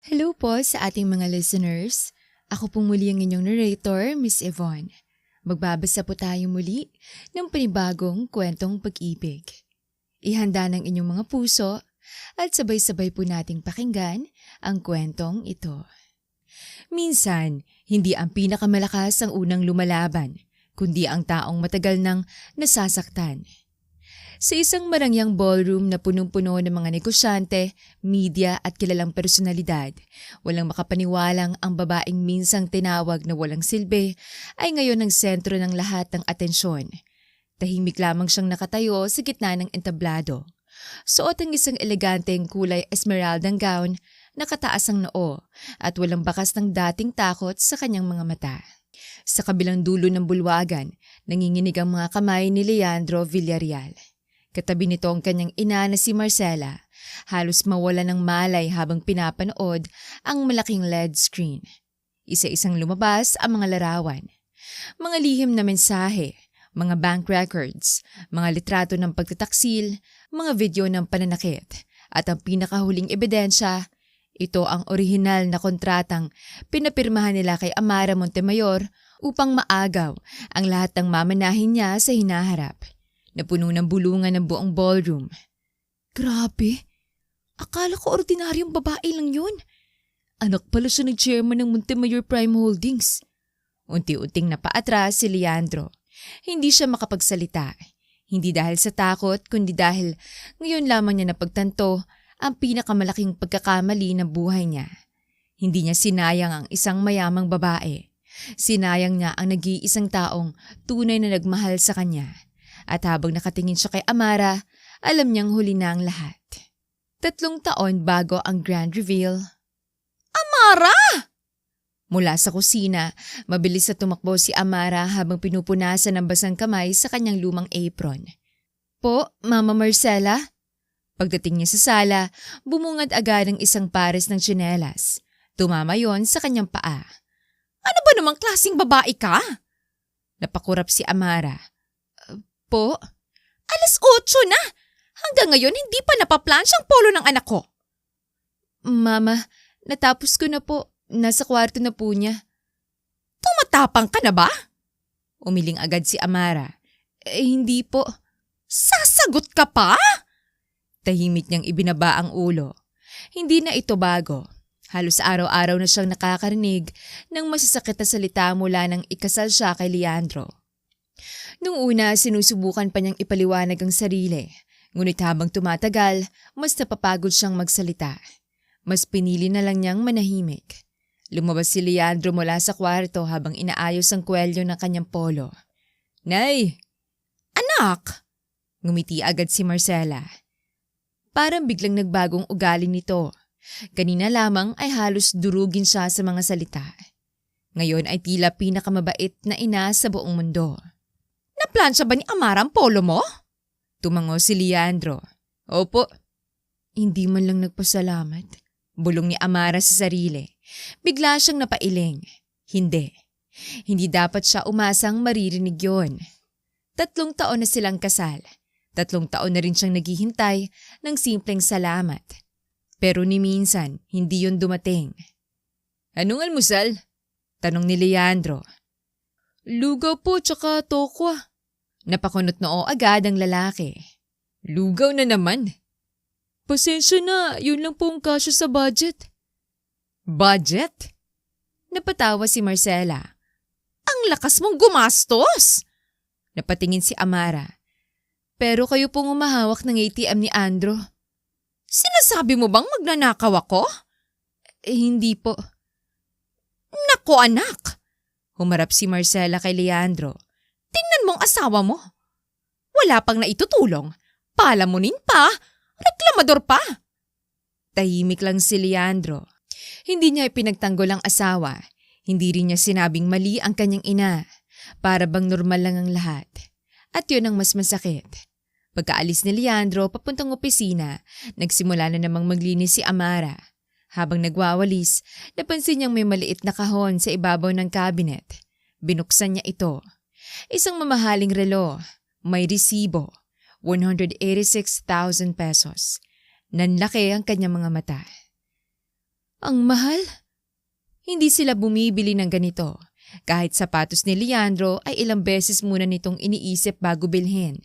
Hello po sa ating mga listeners. Ako pong muli ang inyong narrator, Miss Yvonne. Magbabasa po tayo muli ng panibagong kwentong pag-ibig. Ihanda ng inyong mga puso at sabay-sabay po nating pakinggan ang kwentong ito. Minsan, hindi ang pinakamalakas ang unang lumalaban, kundi ang taong matagal nang nasasaktan. Sa isang marangyang ballroom na punong-puno ng mga negosyante, media at kilalang personalidad, walang makapaniwalang ang babaeng minsang tinawag na walang silbi ay ngayon ang sentro ng lahat ng atensyon. Tahimik lamang siyang nakatayo sa gitna ng entablado. Suot ang isang eleganteng kulay esmeraldang gown, nakataas ang noo at walang bakas ng dating takot sa kanyang mga mata. Sa kabilang dulo ng bulwagan, nanginginig ang mga kamay ni Leandro Villarreal. Katabi nito ang kanyang ina na si Marcela, halos mawala ng malay habang pinapanood ang malaking LED screen. Isa-isang lumabas ang mga larawan. Mga lihim na mensahe, mga bank records, mga litrato ng pagtataksil, mga video ng pananakit, at ang pinakahuling ebidensya, ito ang orihinal na kontratang pinapirmahan nila kay Amara Montemayor upang maagaw ang lahat ng mamanahin niya sa hinaharap. Napuno ng bulungan ng buong ballroom. Grabe! Akala ko ordinaryong babae lang yun. Anak pala siya ng chairman ng Montemayor Prime Holdings. Unti-unting napaatras si Leandro. Hindi siya makapagsalita. Hindi dahil sa takot, kundi dahil ngayon lamang niya napagtanto ang pinakamalaking pagkakamali ng buhay niya. Hindi niya sinayang ang isang mayamang babae. Sinayang niya ang nag-iisang taong tunay na nagmahal sa kanya. At habang nakatingin siya kay Amara, alam niyang huli na ang lahat. 3 taon bago ang grand reveal. Amara! Mula sa kusina, mabilis na tumakbo si Amara habang pinupunasan ng basang kamay sa kanyang lumang apron. Po, Mama Marcela? Pagdating niya sa sala, bumungad agad ang isang pares ng tsinelas. Tumama yon sa kanyang paa. Ano ba namang klaseng babae ka? Napakurap si Amara. Po? 8:00 na! Hanggang ngayon hindi pa napaplansya ang polo ng anak ko. Mama, natapos ko na po. Nasa kwarto na po niya. Tumatapang ka na ba? Umiling agad si Amara. Hindi po. Sasagot ka pa? Tahimik niyang ibinaba ang ulo. Hindi na ito bago. Halos araw-araw na siyang nakakarinig ng masasakit na salita mula nang ikasal siya kay Leandro. Nung una, sinusubukan pa niyang ipaliwanag ang sarili. Ngunit habang tumatagal, mas napapagod siyang magsalita. Mas pinili na lang niyang manahimik. Lumabas si Leandro mula sa kwarto habang inaayos ang kwelyo ng kanyang polo. Nay! Anak! Ngumiti agad si Marcela. Parang biglang nagbagong ugali nito. Kanina lamang ay halos durugin siya sa mga salita. Ngayon ay tila pinakamabait na ina sa buong mundo. Naplansya ba ni Amara ang polo mo? Tumango si Leandro. Opo. Hindi man lang nagpasalamat. Bulong ni Amara sa sarili. Bigla siyang napailing. Hindi. Hindi dapat siya umasang maririnig yon. 3 taon na silang kasal. 3 taon na rin siyang naghihintay ng simpleng salamat. Pero ni minsan, hindi yon dumating. Anong almusal? Tanong ni Leandro. Lugaw po tsaka tokwa. Napakunot noo agad ang lalaki. Lugaw na naman. Pasensya na, yun lang po ang kasya sa budget. Budget? Napatawa si Marcela. Ang lakas mong gumastos! Napatingin si Amara. Pero kayo pong umahawak ng ATM ni Andro. Sinasabi mo bang magnanakaw ako? Hindi po. Nako anak! Humarap si Marcela kay Leandro. Tingnan mong asawa mo. Wala pang naitutulong. Palamunin pa. Reklamador pa. Tahimik lang si Leandro. Hindi niya ipinagtanggol ang asawa. Hindi rin niya sinabing mali ang kanyang ina. Para bang normal lang ang lahat. At yun ang mas masakit. Pagkaalis ni Leandro papuntang opisina, nagsimula na namang maglinis si Amara. Habang nagwawalis, napansin niyang may maliit na kahon sa ibabaw ng cabinet. Binuksan niya ito. Isang mamahaling relo, may resibo, 186,000 pesos. Nanlaki ang kanyang mga mata. Ang mahal? Hindi sila bumibili ng ganito. Kahit sapatos ni Leandro ay ilang beses muna nitong iniisip bago bilhin.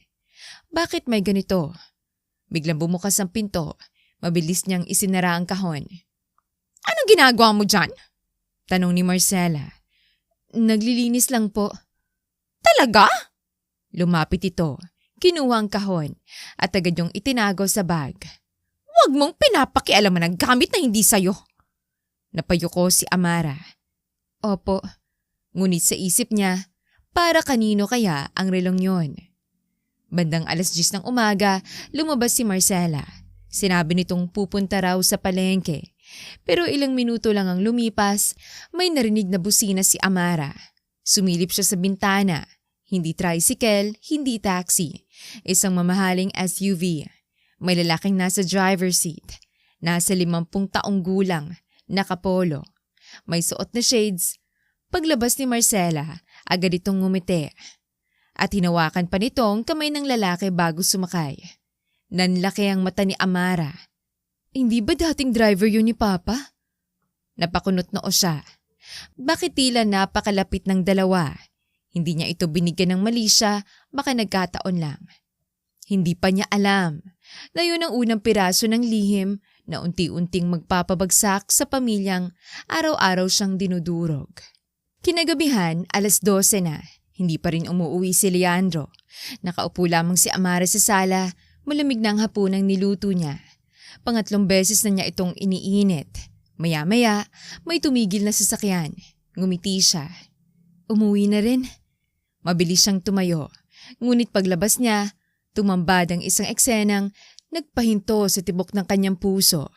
Bakit may ganito? Biglang bumukas ang pinto. Mabilis niyang isinara ang kahon. Anong ginagawa mo dyan? Tanong ni Marcela. Naglilinis lang po. Talaga? Lumapit ito. Kinuha ang kahon at agad yung itinago sa bag. Huwag mong pinapakialaman ng gamit na hindi sayo. Napayuko si Amara. Opo. Ngunit sa isip niya, para kanino kaya ang relong yon? Bandang 10:00 ng umaga, lumabas si Marcela. Sinabi nitong pupunta raw sa palengke. Pero ilang minuto lang ang lumipas, may narinig na busina si Amara. Sumilip siya sa bintana. Hindi tricycle, hindi taxi. Isang mamahaling SUV. May lalaking nasa driver's seat. Nasa 50 taong gulang. Nakapolo. May suot na shades. Paglabas ni Marcela, agad itong ngumiti. At hinawakan pa nitong kamay ng lalaki bago sumakay. Nanlaki ang mata ni Amara. Hindi ba dating driver yun ni Papa? Napakunot noo siya. Bakit tila napakalapit ng dalawa? Hindi niya ito binigyan ng mali siya, baka nagkataon lang. Hindi pa niya alam na yun ang unang piraso ng lihim na unti-unting magpapabagsak sa pamilyang araw-araw siyang dinudurog. Kinagabihan, 12:00 na. Hindi pa rin umuwi si Leandro. Nakaupo lamang si Amara sa sala, malamig na ang hapunang niluto niya. Pangatlong beses na niya itong iniinit. Maya-maya, may tumigil na sasakyan. Ngumiti siya. Umuwi na rin. Mabilis siyang tumayo. Ngunit paglabas niya, tumambad ang isang eksenang nagpahinto sa tibok ng kanyang puso.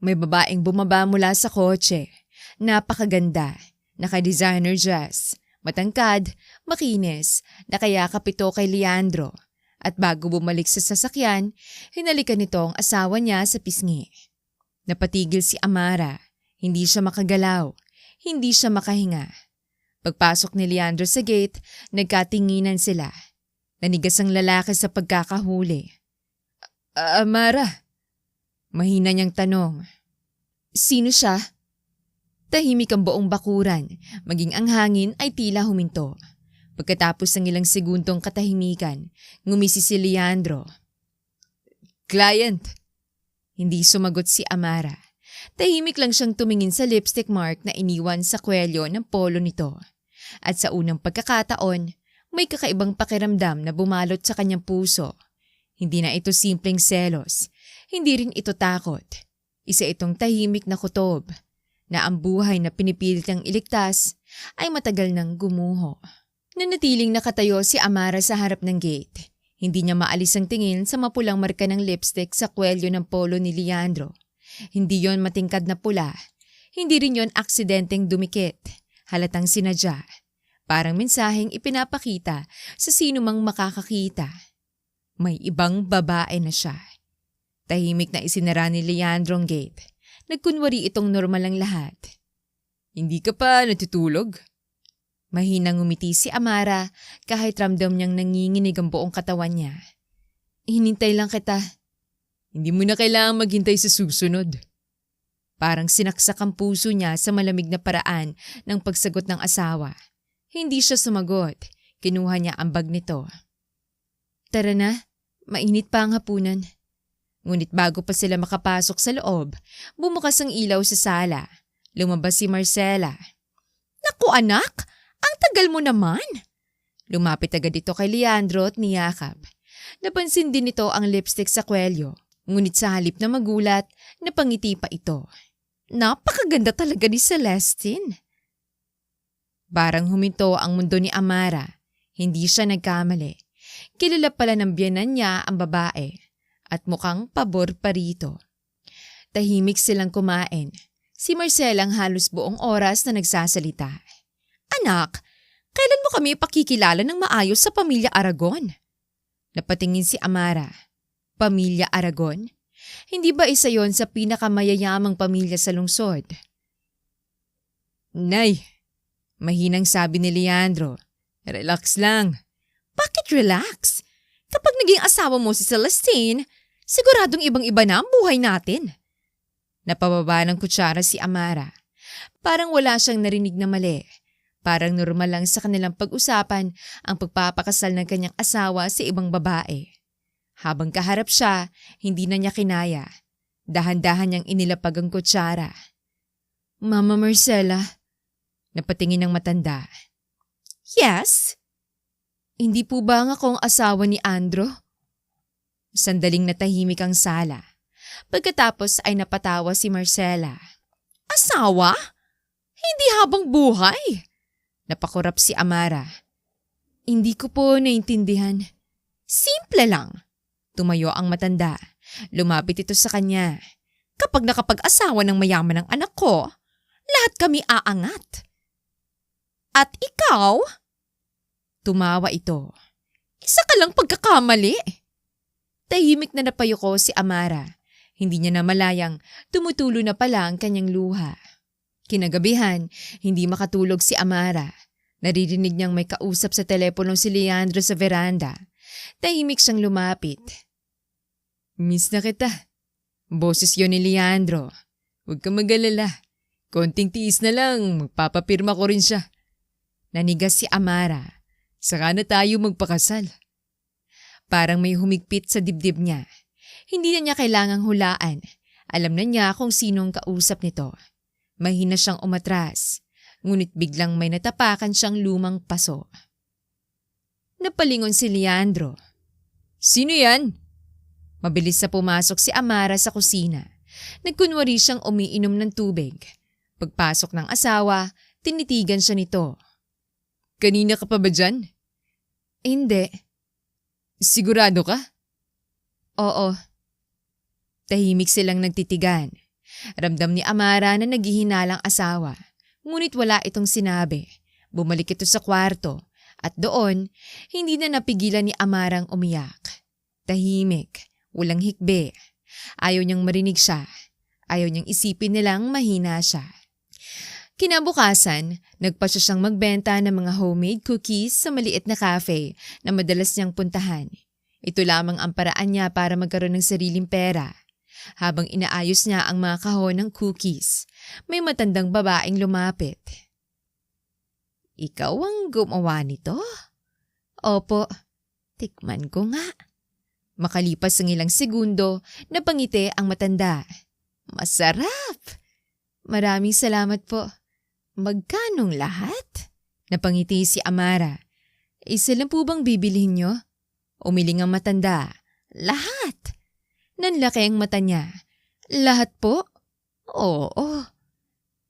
May babaeng bumaba mula sa kotse. Napakaganda. Naka-designer dress. Matangkad, makinis, nakayakap ito kay Leandro. At bago bumalik sa sasakyan, hinalikan nito ang asawa niya sa pisngi. Napatigil si Amara. Hindi siya makagalaw. Hindi siya makahinga. Pagpasok ni Leandro sa gate, nagkatinginan sila. Nanigas ang lalaki sa pagkakahuli. Amara? Mahina niyang tanong. Sino siya? Tahimik ang buong bakuran, maging ang hangin ay tila huminto. Pagkatapos ng ilang segundong katahimikan, ngumisi si Leandro. Client. Hindi sumagot si Amara. Tahimik lang siyang tumingin sa lipstick mark na iniwan sa kwelyo ng polo nito. At sa unang pagkakataon, may kakaibang pakiramdam na bumalot sa kanyang puso. Hindi na ito simpleng selos. Hindi rin ito takot. Isa itong tahimik na kutob. Na ang buhay na pinipilit niyang iligtas ay matagal nang gumuho. Nanatiling nakatayo si Amara sa harap ng gate. Hindi niya maalis ang tingin sa mapulang marka ng lipstick sa kwelyo ng polo ni Leandro. Hindi yon matingkad na pula. Hindi rin yon aksidenteng dumikit. Halatang sinadya. Parang mensaheng ipinapakita sa sino mang makakakita. May ibang babae na siya. Tahimik na isinara ni Leandro ang gate. Nagkunwari itong normal ang lahat. Hindi ka pa natutulog? Mahinang ngumiti si Amara kahit ramdam niyang nanginginig ang buong katawan niya. Hinintay lang kita. Hindi mo na kailangang maghintay sa susunod. Parang sinaksak ang puso niya sa malamig na paraan ng pagsagot ng asawa. Hindi siya sumagot. Kinuha niya ang bag nito. Tara na, mainit pa ang hapunan. Ngunit bago pa sila makapasok sa loob, bumukas ang ilaw sa sala. Lumabas si Marcela. Naku anak, ang tagal mo naman! Lumapit agad ito kay Leandro at niyakap. Napansin din nito ang lipstick sa kwelyo, ngunit sa halip na magulat, napangiti pa ito. Napakaganda talaga ni Celestine. Parang huminto ang mundo ni Amara. Hindi siya nagkamali. Kilala pala ng biyenan niya ang babae. At mukhang pabor pa rito. Tahimik silang kumain. Si Marcela ang halos buong oras na nagsasalita. Anak, kailan mo kami pakikilala ng maayos sa Pamilya Aragon? Napatingin si Amara. Pamilya Aragon? Hindi ba isa yon sa pinakamayayamang pamilya sa lungsod? Nay, mahinang sabi ni Leandro. Relax lang. Bakit relax? Kapag naging asawa mo si Celestine, siguradong ibang-iba na ang buhay natin. Napababa ng kutsara si Amara. Parang wala siyang narinig na mali. Parang normal lang sa kanilang pag-usapan ang pagpapakasal ng kanyang asawa sa ibang babae. Habang kaharap siya, hindi na niya kinaya. Dahan-dahan niyang inilapag ang kutsara. Mama Marcela, napatingin ng matanda. Yes? Hindi po ba nga akong asawa ni Andro? Sandaling natahimik ang sala. Pagkatapos ay napatawa si Marcela. Asawa? Hindi habang buhay? Napakurap si Amara. Hindi ko po naintindihan. Simple lang. Tumayo ang matanda. Lumapit ito sa kanya. Kapag nakapag-asawa ng mayaman ng anak ko, lahat kami aangat. At ikaw? Tumawa ito. Isa ka lang pagkakamali. Tahimik na napayuko si Amara. Hindi niya namalayang tumutulo na pala ang kanyang luha. Kinagabihan, hindi makatulog si Amara. Naririnig niyang may kausap sa telepono si Leandro sa veranda. Tahimik siyang lumapit. Miss na kita. Boses yun ni Leandro. Huwag kang mag-alala. Konting tiis na lang, magpapapirma ko rin siya. Nanigas si Amara. Saka na tayo magpakasal. Parang may humigpit sa dibdib niya. Hindi na niya kailangang hulaan. Alam na niya kung sinong kausap nito. Mahina siyang umatras. Ngunit biglang may natapakan siyang lumang paso. Napalingon si Leandro. Sino yan? Mabilis na pumasok si Amara sa kusina. Nagkunwari siyang umiinom ng tubig. Pagpasok ng asawa, tinitigan siya nito. Kanina ka pa ba dyan? Hindi. Sigurado ka? Oo. Tahimik silang nagtitigan. Ramdam ni Amara na naghihinalang asawa. Ngunit wala itong sinabi. Bumalik ito sa kwarto. At doon, hindi na napigilan ni Amarang umiyak. Tahimik. Walang hikbi. Ayaw niyang marinig siya. Ayaw niyang isipin nilang mahina siya. Kinabukasan, nagpasya siyang magbenta ng mga homemade cookies sa maliit na cafe na madalas niyang puntahan. Ito lamang ang paraan niya para magkaroon ng sariling pera. Habang inaayos niya ang mga kahon ng cookies, may matandang babaeng lumapit. Ikaw ang gumawa nito? Opo, tikman ko nga. Makalipas ang ilang segundo, napangiti ang matanda. Masarap! Maraming salamat po. Magkanong lahat? Napangiti si Amara. Isa lang po bang bibilhin nyo? Umiling ang matanda. Lahat! Nanlaki ang mata niya. Lahat po? Oo.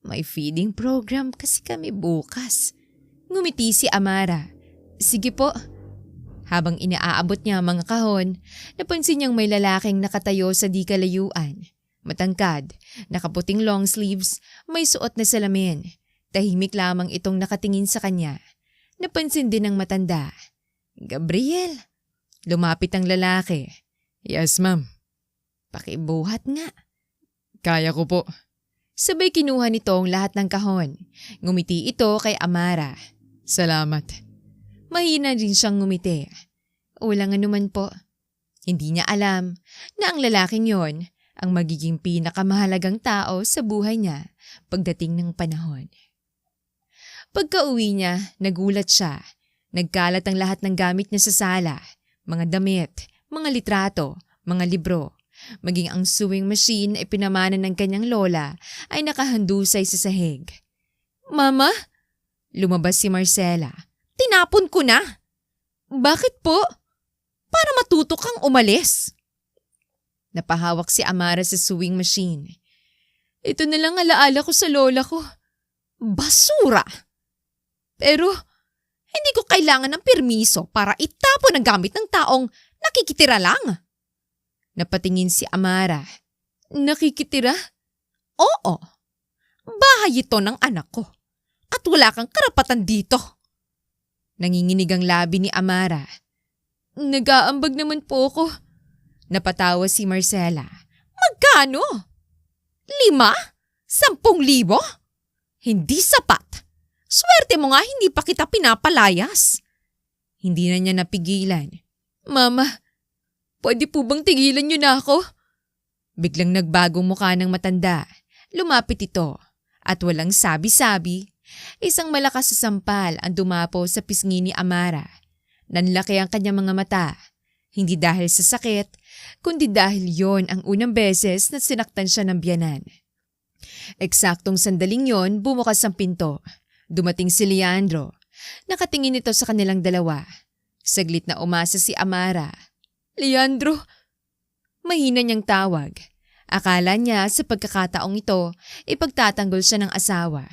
May feeding program kasi kami bukas. Ngumiti si Amara. Sige po. Habang inaabot niya ang mga kahon, napansin niyang may lalaking nakatayo sa di kalayuan. Matangkad, nakaputing long sleeves, may suot na salamin. Tahimik lamang itong nakatingin sa kanya. Napansin din ng matanda. Gabriel. Lumapit ang lalaki. Yes, ma'am. Pakibuhat nga. Kaya ko po. Sabay kinuha nito ang lahat ng kahon. Ngumiti ito kay Amara. Salamat. Mahina din siyang ngumiti. Walang anuman po. Hindi niya alam na ang lalaking yon ang magiging pinakamahalagang tao sa buhay niya pagdating ng panahon. Pagka-uwi niya, nagulat siya. Nagkalat ang lahat ng gamit niya sa sala. Mga damit, mga litrato, mga libro. Maging ang sewing machine ay pinamana ng kanyang lola ay nakahandusay sa sahig. Mama? Lumabas si Marcela. Tinapon ko na. Bakit po? Para matuto kang umalis. Napahawak si Amara sa sewing machine. Ito na lang alaala ko sa lola ko. Basura! Pero hindi ko kailangan ng permiso para itapon ang gamit ng taong nakikitira lang. Napatingin si Amara. Nakikitira? Oo. Bahay ito ng anak ko. At wala kang karapatan dito. Nanginginig ang labi ni Amara. Nag-aambag naman po ako. Napatawa si Marcela. Magkano? 5? 10,000? Hindi sapat. Swerte mo nga hindi pa kita pinapalayas. Hindi na niya napigilan. Mama, pwede po bang tigilan niyo na ako? Biglang nagbagong mukha ng matanda. Lumapit ito at walang sabi-sabi, isang malakas na sampal ang dumapo sa pisngi ni Amara. Nanlaki ang kanyang mga mata, hindi dahil sa sakit, kundi dahil yon ang unang beses na sinaktan siya ng biyanan. Eksaktong sandaling yon, bumukas ang pinto. Dumating si Leandro. Nakatingin ito sa kanilang dalawa. Saglit na umasa si Amara. "Leandro!" Mahina niyang tawag. Akala niya sa pagkakataong ito, ipagtatanggol siya ng asawa.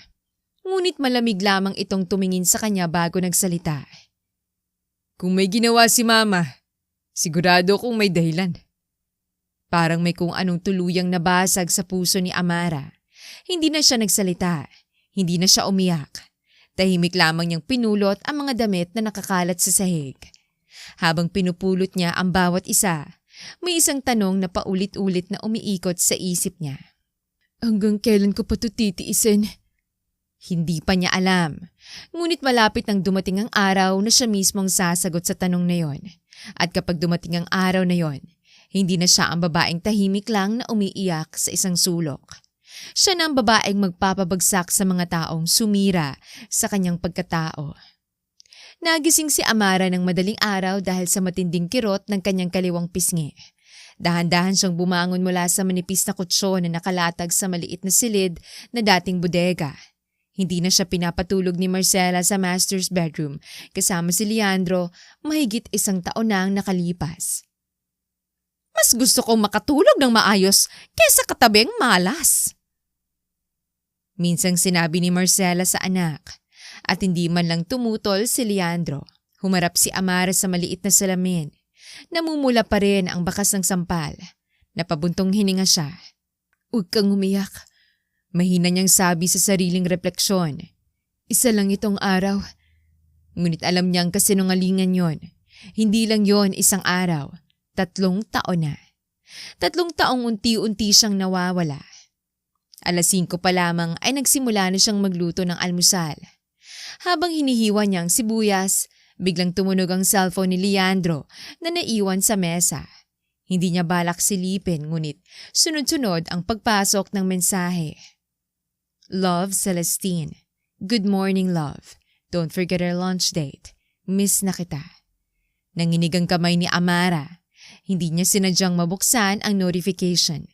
Ngunit malamig lamang itong tumingin sa kanya bago nagsalita. "Kung may ginawa si Mama, sigurado kung may dahilan." Parang may kung anong tuluyang nabasag sa puso ni Amara. Hindi na siya nagsalita. Hindi na siya umiyak. Tahimik lamang niyang pinulot ang mga damit na nakakalat sa sahig. Habang pinupulot niya ang bawat isa, may isang tanong na paulit-ulit na umiikot sa isip niya. "Hanggang kailan ko pa ito titiisin?" Hindi pa niya alam. Ngunit malapit nang dumating ang araw na siya mismo ang sasagot sa tanong na yon. At kapag dumating ang araw na yon, hindi na siya ang babaeng tahimik lang na umiiyak sa isang sulok. Siya na ang babaeng magpapabagsak sa mga taong sumira sa kanyang pagkatao. Nagising si Amara ng madaling araw dahil sa matinding kirot ng kanyang kaliwang pisngi. Dahan-dahan siyang bumangon mula sa manipis na kutsyon na nakalatag sa maliit na silid na dating bodega. Hindi na siya pinapatulog ni Marcela sa master's bedroom kasama si Leandro, mahigit 1 taon na ang nakalipas. "Mas gusto kong makatulog ng maayos kesa katabing malas." Minsang sinabi ni Marcela sa anak. At hindi man lang tumutol si Leandro. Humarap si Amara sa maliit na salamin. Namumula pa rin ang bakas ng sampal. Napabuntong hininga siya. "Huwag kang umiyak." Mahina niyang sabi sa sariling refleksyon. "Isa lang itong araw." Ngunit alam niyang kasinungalingan yon. Hindi lang yon isang araw. 3 taon na. 3 taong unti-unti siyang nawawala. 5:00 pa lamang ay nagsimula na siyang magluto ng almusal. Habang hinihiwa niyang sibuyas, biglang tumunog ang cellphone ni Leandro na naiwan sa mesa. Hindi niya balak silipin ngunit sunod-sunod ang pagpasok ng mensahe. "Love, Celestine. Good morning, love. Don't forget our lunch date. Miss na kita." Nanginig ang kamay ni Amara. Hindi niya sinadyang mabuksan ang notification.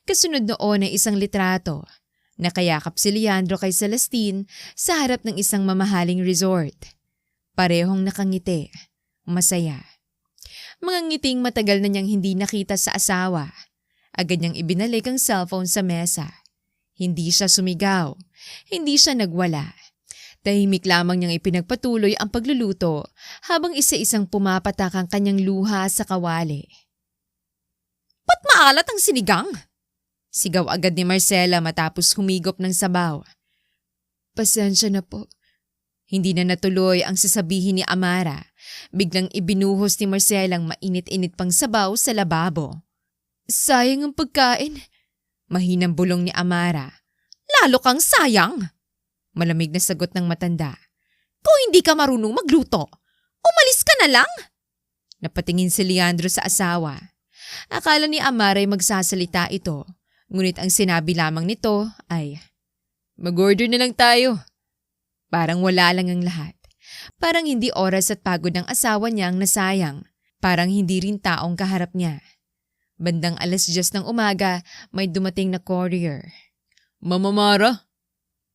Kasunod noon ay isang litrato. Nakayakap si Leandro kay Celestine sa harap ng isang mamahaling resort. Parehong nakangiti, masaya. Mga ngiting matagal na niyang hindi nakita sa asawa. Agad niyang ibinalik ang cellphone sa mesa. Hindi siya sumigaw, hindi siya nagwala. Tahimik lamang niyang ipinagpatuloy ang pagluluto habang isa-isang pumapatak ang kanyang luha sa kawali. "Ba't maalat ang sinigang?" Sigaw agad ni Marcela matapos humigop ng sabaw. "Pasensya na po." Hindi na natuloy ang sasabihin ni Amara. Biglang ibinuhos ni Marcela ang mainit-init pang sabaw sa lababo. "Sayang ang pagkain." Mahinang bulong ni Amara. "Lalo kang sayang." Malamig na sagot ng matanda. "Kung hindi ka marunong magluto, umalis ka na lang." Napatingin si Leandro sa asawa. Akala ni Amara ay magsasalita ito. Ngunit ang sinabi lamang nito ay, "Mag-order na lang tayo." Parang wala lang ang lahat. Parang hindi oras at pagod ng asawa niyang nasayang. Parang hindi rin taong kaharap niya. Bandang 10:00 ng umaga, may dumating na courier. "Mama Mara?"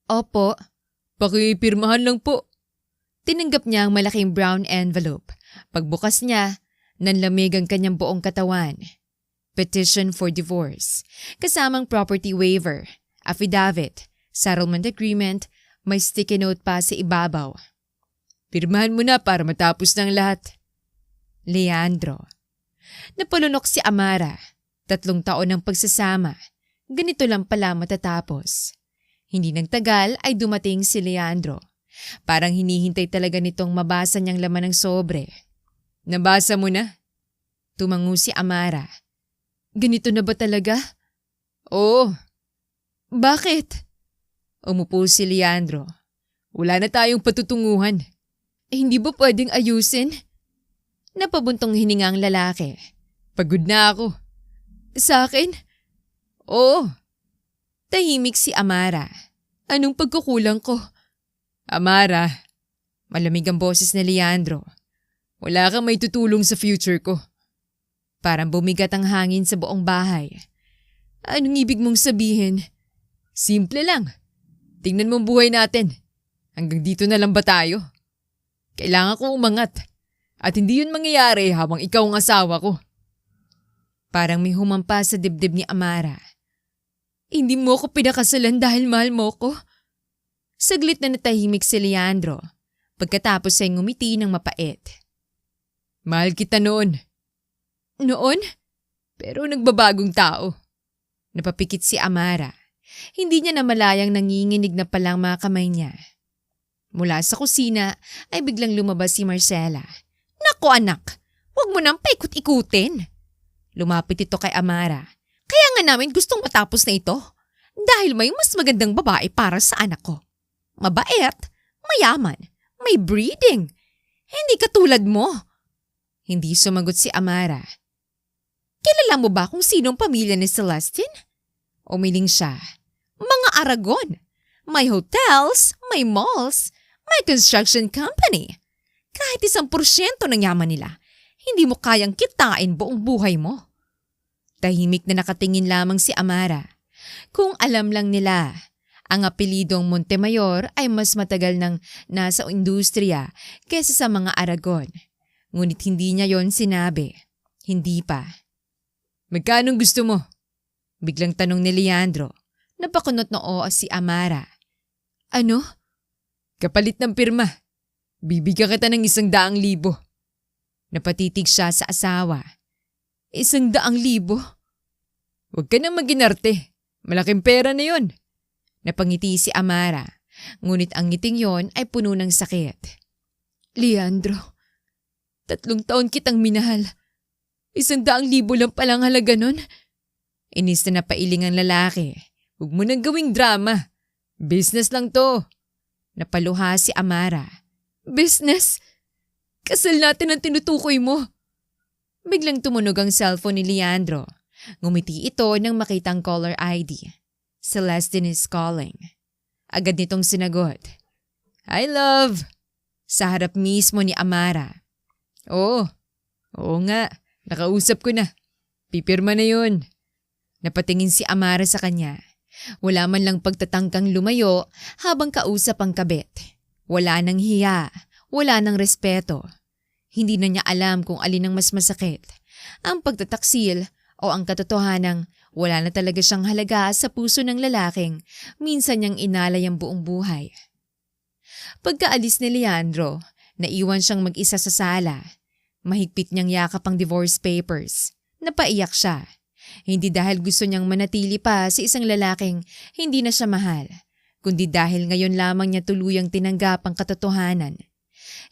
"Opo." "Pakipirmahan lang po." Tinanggap niya ang malaking brown envelope. Pagbukas niya, nanlamig ang kanyang buong katawan. Petition for divorce, kasamang property waiver, affidavit, settlement agreement, may sticky note pa sa ibabaw. "Pirmahan mo na para matapos ng lahat." Leandro. Napalunok si Amara. 3 taon ng pagsasama. Ganito lang pala matatapos. Hindi nagtagal ay dumating si Leandro. Parang hinihintay talaga nitong mabasa niyang laman ng sobre. "Nabasa mo na?" Tumango si Amara. "Ganito na ba talaga?" "Oo." "Bakit?" Umupo si Leandro. "Wala na tayong patutunguhan." Hindi ba pwedeng ayusin?" Napabuntong hininga ang lalaki. "Pagod na ako." "Sa akin? Oo. Tahimik si Amara. Anong pagkukulang ko? Amara, malamig ang boses ni Leandro. Wala kang may tutulong sa future ko. Parang bumigat ang hangin sa buong bahay. Anong ibig mong sabihin? Simple lang. Tingnan mo ang buhay natin. Hanggang dito na lang ba tayo? Kailangan ko umangat. At hindi yun mangyayari habang ikaw ang asawa ko. Parang may humampas sa dibdib ni Amara. Hindi mo ko pinakasalan dahil mahal mo ko? Saglit na natahimik si Leandro. Pagkatapos ay ngumiti ng mapait. Mahal kita noon. Noon? Pero nagbabagong tao. Napapikit si Amara. Hindi niya namalayang nanginginig na palang mga kamay niya. Mula sa kusina ay biglang lumabas si Marcela. Naku anak, huwag mo nang paikot-ikutin. Lumapit ito kay Amara. Kaya nga namin gustong matapos na ito. Dahil may mas magandang babae para sa anak ko. Mabait, mayaman, may breeding. Hindi katulad mo. Hindi sumagot si Amara. Kilala mo ba kung sinong pamilya ni Celestine? Umiling siya. Mga Aragon. May hotels, may malls, may construction company. Kahit 1% ng yaman nila, hindi mo kayang kitain buong buhay mo. Tahimik na nakatingin lamang si Amara. Kung alam lang nila, ang apelidong Montemayor ay mas matagal nang nasa industriya kaysa sa mga Aragon. Ngunit hindi niya yon sinabi. Hindi pa. Magkano gusto mo? Biglang tanong ni Leandro. Napakunot noo si Amara. Ano? Kapalit ng pirma. Bibigyan kita ng 100,000. Napatitig siya sa asawa. 100,000? Huwag ka nang maginarte. Malaking pera na yon. Napangiti si Amara. Ngunit ang ngiting yon ay puno ng sakit. Leandro, 3 taon kitang minahal. 100,000 lang palang halaga nun. Inis na napailing ang lalaki. Huwag mo nang gawing drama. Business lang to. Napaluha si Amara. Business? Kasal natin ang tinutukoy mo. Biglang tumunog ang cellphone ni Leandro. Ngumiti ito nang makitang caller ID. Celestine is calling. Agad nitong sinagot. Hi love! Sa harap mismo ni Amara. Oo nga, nakausap ko na. Pipirma na yun. Napatingin si Amara sa kanya. Wala man lang pagtatangkang lumayo habang kausap ang kabit. Wala nang hiya, wala nang respeto. Hindi na niya alam kung alin ang mas masakit. Ang pagtataksil o ang katotohanang wala na talaga siyang halaga sa puso ng lalaking minsan niyang inalay ang buong buhay. Pagkaalis ni Leandro, naiwan siyang mag-isa sa sala. Mahigpit niyang yakap ang divorce papers. Napaiyak siya. Hindi dahil gusto niyang manatili pa sa isang lalaking hindi na siya mahal, kundi dahil ngayon lamang niya tuluyang tinanggap ang katotohanan.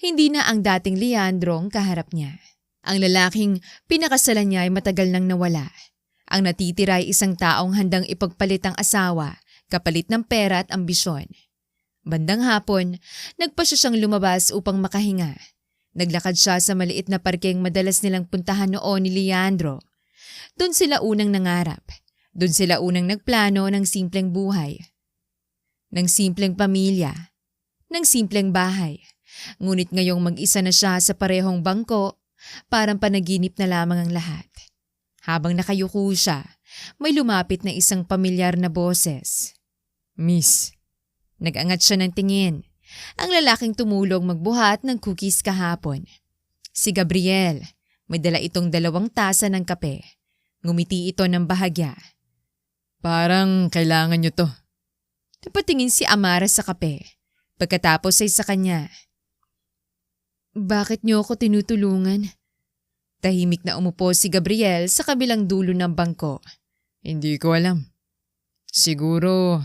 Hindi na ang dating Leandro ang kaharap niya. Ang lalaking pinakasalan niya ay matagal nang nawala. Ang natitira ay isang taong handang ipagpalit ang asawa, kapalit ng pera at ambisyon. Bandang hapon, nagpasya siyang lumabas upang makahinga. Naglakad siya sa maliit na parkeng madalas nilang puntahan noon ni Leandro. Doon sila unang nangarap. Doon sila unang nagplano ng simpleng buhay. Ng simpleng pamilya. Ng simpleng bahay. Ngunit ngayong mag-isa na siya sa parehong bangko, parang panaginip na lamang ang lahat. Habang nakayuko siya, may lumapit na isang pamilyar na boses. Miss. Nag-angat siya ng tingin. Ang lalaking tumulong magbuhat ng cookies kahapon. Si Gabriel. May dala itong 2 tasa ng kape. Ngumiti ito ng bahagya. Parang kailangan niyo to. Napatingin si Amara sa kape. Pagkatapos ay sa kanya. Bakit niyo ako tinutulungan? Tahimik na umupo si Gabriel sa kabilang dulo ng bangko. Hindi ko alam. Siguro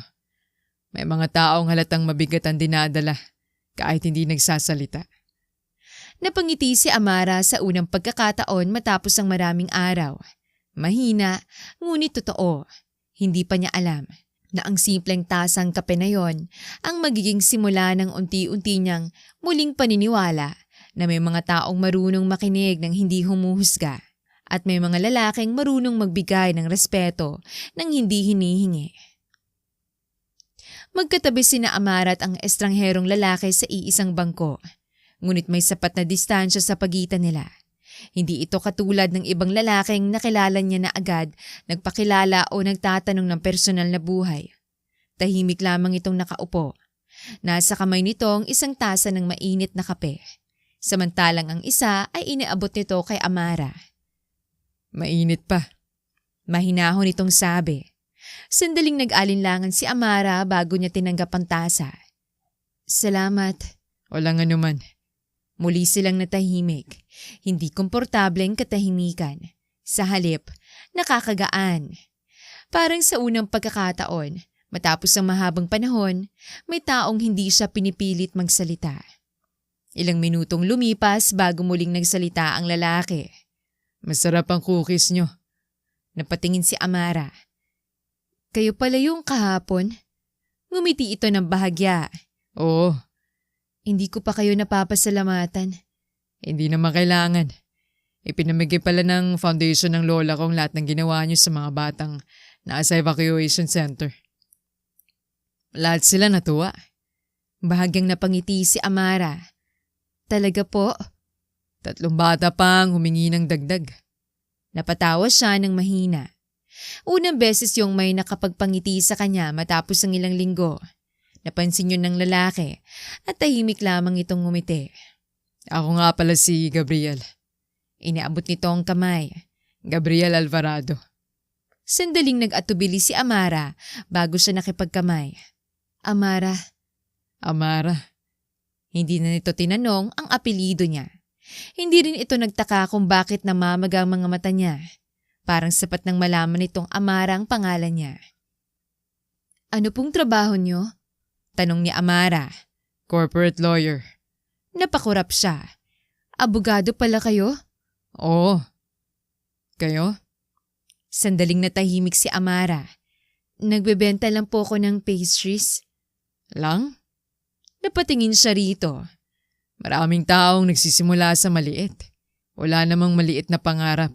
may mga taong halatang mabigat ang dinadala kahit hindi nagsasalita. Napangiti si Amara sa unang pagkakataon matapos ang maraming araw. Mahina, ngunit totoo. Hindi pa niya alam na ang simpleng tasang kape na yon ang magiging simula ng unti-unti niyang muling paniniwala na may mga taong marunong makinig ng hindi humuhusga. At may mga lalaking marunong magbigay ng respeto nang hindi hinihingi. Magkatabi sina Amara at ang estrangherong lalaki sa iisang bangko, ngunit may sapat na distansya sa pagitan nila. Hindi ito katulad ng ibang lalaking nakilala niya na agad, nagpakilala o nagtatanong ng personal na buhay. Tahimik lamang itong nakaupo. Nasa kamay nito ang isang tasa ng mainit na kape. Samantalang ang isa ay iniabot nito kay Amara. "Mainit pa." Mahinahon itong sabi. Sandaling nag-alinlangan si Amara bago niya tinanggap ang tasa. "Salamat." "Walang anuman." Muli silang natahimik. Hindi komportableng katahimikan. Sa halip, nakakagaan. Parang sa unang pagkakataon, matapos ang mahabang panahon, may taong hindi siya pinipilit magsalita. Ilang minutong lumipas bago muling nagsalita ang lalaki. "Masarap ang cookies nyo." Napatingin si Amara. "Kayo pala yung kahapon?" Ngumiti ito ng bahagya. "Oo." "Hindi ko pa kayo napapasalamatan." "Hindi naman kailangan. Ipinamigay pala ng foundation ng lola kong lahat ng ginawa niyo sa mga batang nasa evacuation center." Lahat sila natuwa. Bahagyang napangiti si Amara. "Talaga po?" 3 bata pang humingi ng dagdag. Napatawa siya ng mahina. Unang beses yung may nakapagpangiti sa kanya matapos ang ilang linggo. Napansin yun ng lalaki at tahimik lamang itong ngumiti. "Ako nga pala si Gabriel." Iniabot nito ang kamay. "Gabriel Alvarado." Sandaling nag-atubili si Amara bago siya nakipagkamay. "Amara." "Amara." Hindi na nito tinanong ang apelyido niya. Hindi rin ito nagtaka kung bakit namamaga ang mga mata niya. Parang sapat nang malaman nitong Amara ang pangalan niya. "Ano pong trabaho niyo?" Tanong ni Amara. "Corporate lawyer." Napakurap siya. "Abogado pala kayo?" "Oo." "Kayo?" Sandaling natahimik si Amara. "Nagbebenta lang po ako ng pastries." "Lang?" Napatingin siya rito. "Maraming taong nagsisimula sa maliit. Wala namang maliit na pangarap."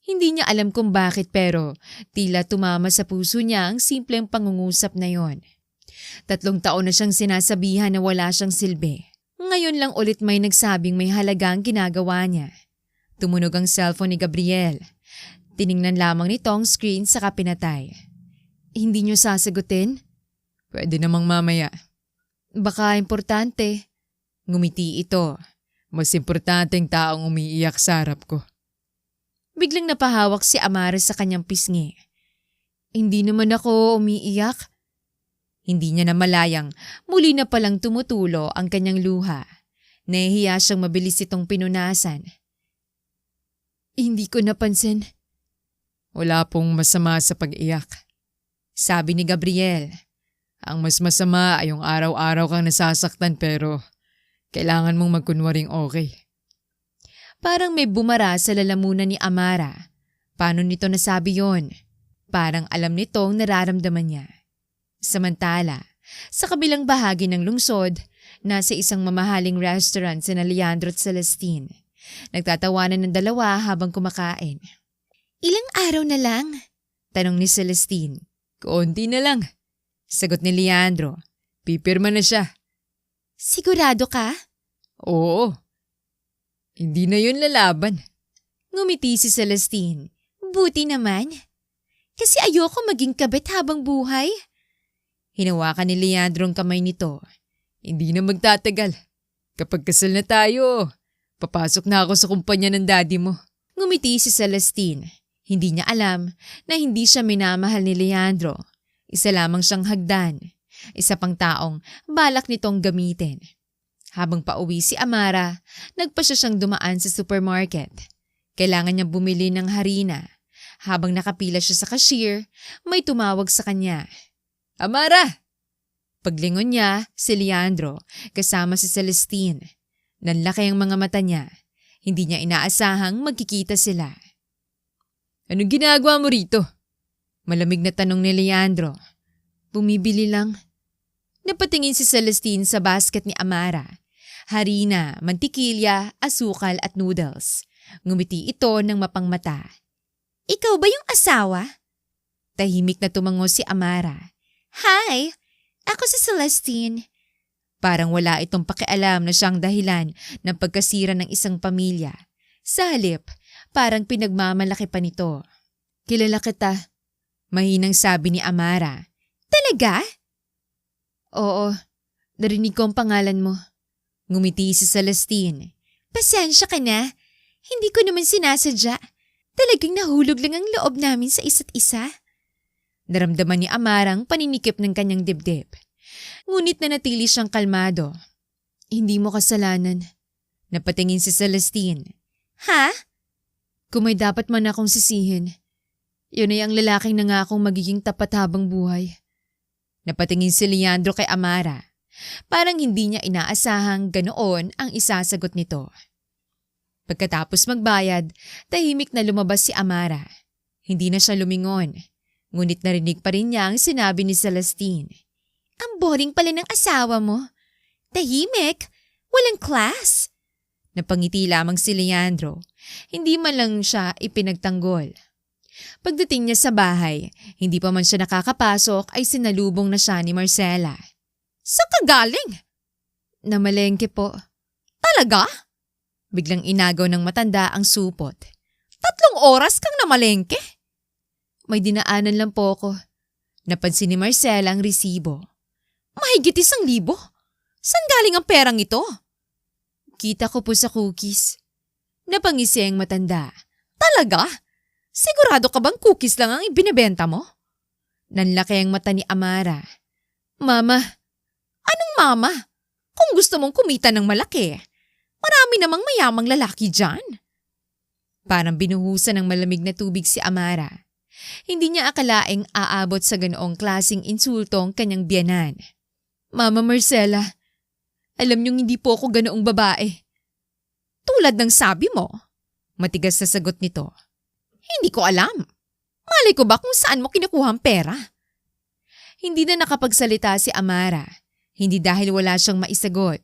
Hindi niya alam kung bakit pero tila tumama sa puso niya ang simpleng pangungusap na yon. 3 taon na siyang sinasabihan na wala siyang silbi. Ngayon lang ulit may nagsabing may halaga ang ginagawa niya. Tumunog ang cellphone ni Gabriel. Tiningnan lamang nito ang screen saka pinatay. "Hindi niyo sasagutin?" "Pwede namang mamaya." "Baka importante." Ngumiti ito. "Mas importanteng taong umiiyak sa harap ko." Biglang napahawak si Amara sa kanyang pisngi. "Hindi naman ako umiiyak." Hindi niya namalayang muli na palang tumutulo ang kanyang luha. Nahihiya siyang mabilis itong pinunasan. "Hindi ko napansin." "Wala pong masama sa pag-iyak," sabi ni Gabriel. "Ang mas masama ay yung araw-araw kang nasasaktan pero kailangan mong magkunwaring okay." Parang may bumara sa lalamunan ni Amara. Paano nito nasabi yon? Parang alam nitong nararamdaman niya. Samantala, sa kabilang bahagi ng lungsod, nasa isang mamahaling restaurant sina Leandro at Celestine. Nagtatawanan ng dalawa habang kumakain. "Ilang araw na lang?" tanong ni Celestine. "Konti na lang," sagot ni Leandro. "Pipirma na siya." "Sigurado ka?" "Oo." "Hindi na yun lalaban." Ngumiti si Celestine. "Buti naman. Kasi ayoko maging kabit habang buhay." Hinawakan ni Leandro ang kamay nito. "Hindi na magtatagal. Kapag kasal na tayo, papasok na ako sa kumpanya ng daddy mo." Ngumiti si Celestine. Hindi niya alam na hindi siya minamahal ni Leandro. Isa lamang siyang hagdan. Isa pang taong balak nitong gamitin. Habang pauwi si Amara, nagpasya siyang dumaan sa supermarket. Kailangan niyang bumili ng harina. Habang nakapila siya sa cashier, may tumawag sa kanya. "Amara!" Paglingon niya, si Leandro, kasama si Celestine. Nanlaki ang mga mata niya. Hindi niya inaasahang magkikita sila. "Anong ginagawa mo rito?" Malamig na tanong ni Leandro. "Bumibili lang." Napatingin si Celestine sa basket ni Amara. Harina, mantikilya, asukal at noodles. Ngumiti ito ng mapangmata. Ikaw ba yung asawa? Tahimik na tumango si Amara. Hi! Ako si Celestine. Parang wala itong pakialam na siyang dahilan ng pagkasira ng isang pamilya. Sa halip, parang pinagmamalaki pa nito. Kilala kita. Mahinang sabi ni Amara. Talaga? Oo, narinig ko ang pangalan mo. Ngumiti si Celestine. Pasensya ka na. Hindi ko naman sinasadya. Talagang nahulog lang ang loob namin sa isa't isa. Naramdaman ni Amara ang paninikip ng kanyang dibdib. Ngunit nanatili siyang kalmado. Hindi mo kasalanan. Napatingin si Celestine. Ha? Kung may dapat man akong sisihin, yun ay ang lalaking nangakong magiging tapat habang buhay. Napatingin si Leandro kay Amara. Parang hindi niya inaasahang ganoon ang isasagot nito. Pagkatapos magbayad, tahimik na lumabas si Amara. Hindi na siya lumingon. Ngunit narinig pa rin niya ang sinabi ni Celestine. Ang boring pala ng asawa mo. Tahimik, walang class. Napangiti lamang si Leandro. Hindi man lang siya ipinagtanggol. Pagdating niya sa bahay, hindi pa man siya nakakapasok ay sinalubong na siya ni Marcela. Saan ka galing? Namalengke po. Talaga? Biglang inagaw ng matanda ang supot. 3 oras kang namalengke? May dinaanan lang po ako. Napansin ni Marcela ang resibo. Mahigit 1,000. Saan galing ang perang ito? Kita ko po sa cookies. Napangisi ang matanda. Talaga? Sigurado ka bang cookies lang ang ibinebenta mo? Nanlaki ang mata ni Amara. Mama. Anong mama? Kung gusto mong kumita ng malaki, marami namang mayamang lalaki dyan. Parang binuhusan ng malamig na tubig si Amara. Hindi niya akalaing aabot sa ganoong klaseng insulto ang kanyang biyanan. Mama Marcela, alam niyong hindi po ako ganoong babae. Tulad ng sabi mo, matigas na sagot nito. Hindi ko alam. Malay ko ba kung saan mo kinukuha ang pera? Hindi na nakapagsalita si Amara. Hindi dahil wala siyang maisagot,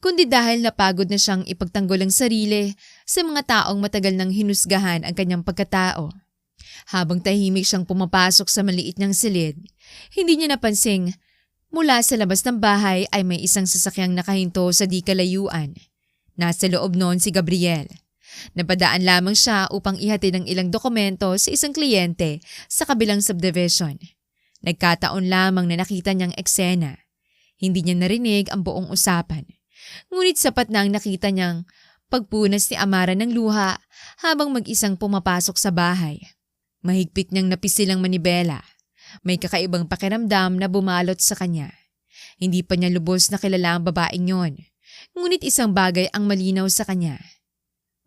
kundi dahil napagod na siyang ipagtanggol ang sarili sa mga taong matagal nang hinusgahan ang kanyang pagkatao. Habang tahimik siyang pumapasok sa maliit niyang silid, hindi niya napansing mula sa labas ng bahay ay may isang sasakyang nakahinto sa di kalayuan. Nasa loob noon si Gabriel. Napadaan lamang siya upang ihatid ang ilang dokumento sa isang kliyente sa kabilang subdivision. Nagkataon lamang na nakita niyang eksena. Hindi niya narinig ang buong usapan. Ngunit sapat na ang nakita niyang pagpunas ni Amara ng luha habang mag-isang pumapasok sa bahay. Mahigpit niyang napisilang manibela. May kakaibang pakiramdam na bumalot sa kanya. Hindi pa niya lubos na kilala ang babaeng yon. Ngunit isang bagay ang malinaw sa kanya.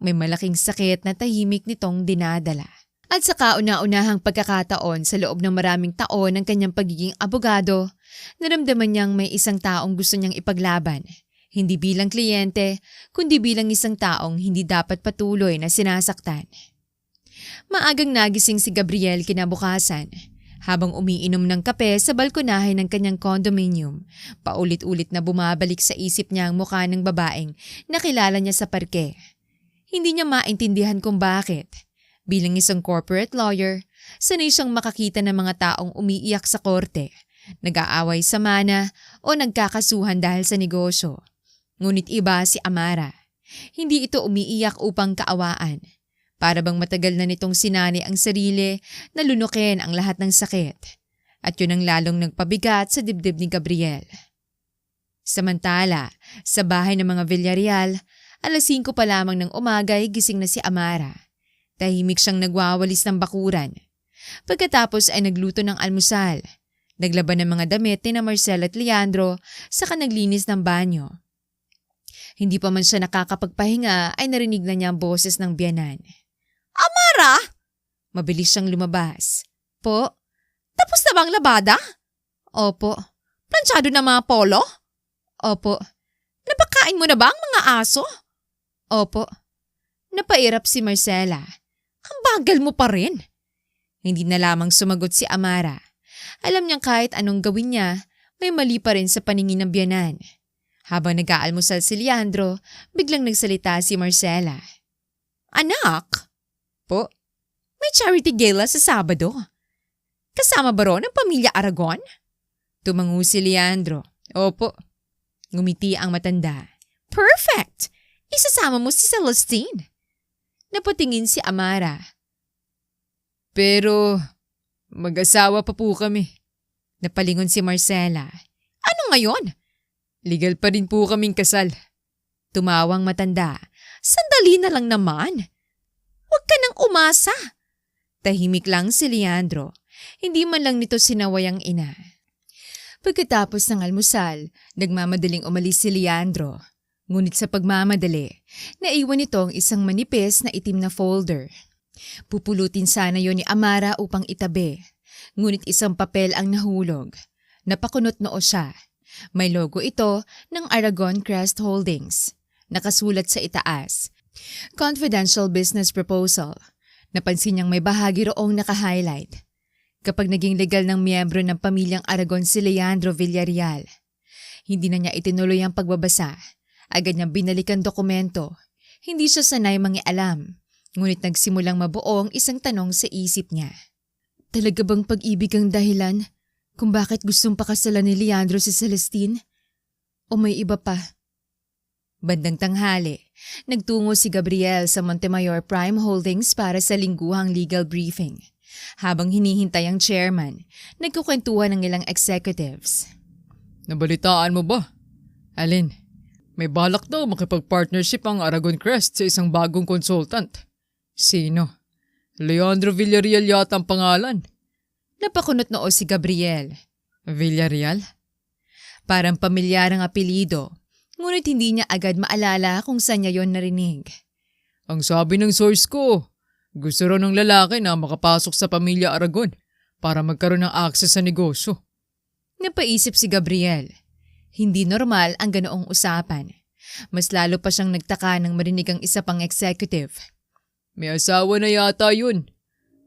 May malaking sakit na tahimik nitong dinadala. At sa kauna-unahang pagkakataon sa loob ng maraming taon ng kanyang pagiging abogado, naramdaman niyang may isang taong gusto niyang ipaglaban. Hindi bilang kliyente, kundi bilang isang taong hindi dapat patuloy na sinasaktan. Maagang nagising si Gabriel kinabukasan. Habang umiinom ng kape sa balkonahe ng kanyang condominium, paulit-ulit na bumabalik sa isip niya ang mukha ng babaeng nakilala niya sa parke. Hindi niya maintindihan kung bakit. Bilang isang corporate lawyer, sanay siyang makakita ng mga taong umiiyak sa korte, nag-aaway sa mana o nagkakasuhan dahil sa negosyo. Ngunit iba si Amara. Hindi ito umiiyak upang kaawaan. Para bang matagal na nitong sinani ang sarili na lunukin ang lahat ng sakit. At yun ang lalong nagpabigat sa dibdib ni Gabriel. Samantala, sa bahay ng mga Villarreal, 5:00 pa lamang ng umaga ay gising na si Amara. Tahimik siyang nagwawalis ng bakuran. Pagkatapos ay nagluto ng almusal. Naglaban ng mga damit ni Marcel at Leandro, saka naglinis ng banyo. Hindi pa man siya nakakapagpahinga ay narinig na niya ang boses ng biyanan. Amara! Mabilis siyang lumabas. Po? Tapos na bang labada? Opo. Planchado na mga polo? Opo. Napakain mo na ba ang mga aso? Opo. Napairap si Marcela. Ang bagal mo pa rin. Hindi na lamang sumagot si Amara. Alam niyang kahit anong gawin niya, may mali pa rin sa paningin ng biyanan. Habang nag-aalmusal si Leandro, biglang nagsalita si Marcela. Anak? Po? May charity gala sa Sabado. Kasama ba ron ang pamilya Aragon? Tumango si Leandro. Opo. Ngumiti ang matanda. Perfect! Isasama mo si Celestine. Napatingin si Amara. Pero mag-asawa pa po kami. Napalingon si Marcela. Ano ngayon? Legal pa rin po kaming kasal. Tumawang matanda. Sandali na lang naman. Huwag ka nang umasa. Tahimik lang si Leandro. Hindi man lang nito sinaway ang ina. Pagkatapos ng almusal, nagmamadaling umalis si Leandro. Ngunit sa pagmamadali, naiwan nito ang isang manipis na itim na folder. Pupulutin sana yon ni Amara upang itabi. Ngunit isang papel ang nahulog. Napakunot noo siya. May logo ito ng Aragon Crest Holdings. Nakasulat sa itaas, Confidential Business Proposal. Napansin niyang may bahagi roong naka-highlight. Kapag naging legal ng miyembro ng pamilyang Aragon si Leandro Villarreal, hindi na niya itinuloy ang pagbabasa. Agad niyang binalikan dokumento. Hindi siya sanay mangialam, ngunit nagsimulang mabuo ang isang tanong sa isip niya. Talaga bang pag-ibig ang dahilan kung bakit gustong pakasalan ni Leandro si Celestine? O may iba pa? Bandang tanghali, nagtungo si Gabriel sa Montemayor Prime Holdings para sa lingguhang legal briefing. Habang hinihintay ang chairman, nagkukwentuhan ng ilang executives. Nabalitaan mo ba? Alin, may balak daw makipag-partnership ang Aragon Crest sa isang bagong consultant. Sino? Leandro Villarreal yata ang pangalan. Napakunot noo si Gabriel. Villarreal? Parang pamilyar ang apelido, ngunit hindi niya agad maalala kung saan niya yon narinig. Ang sabi ng source ko, gusto raw ng lalaki na makapasok sa pamilya Aragon para magkaroon ng access sa negosyo. Napaisip si Gabriel. Hindi normal ang ganoong usapan. Mas lalo pa siyang nagtaka nang marinig ang isa pang executive. May asawa na yata yun.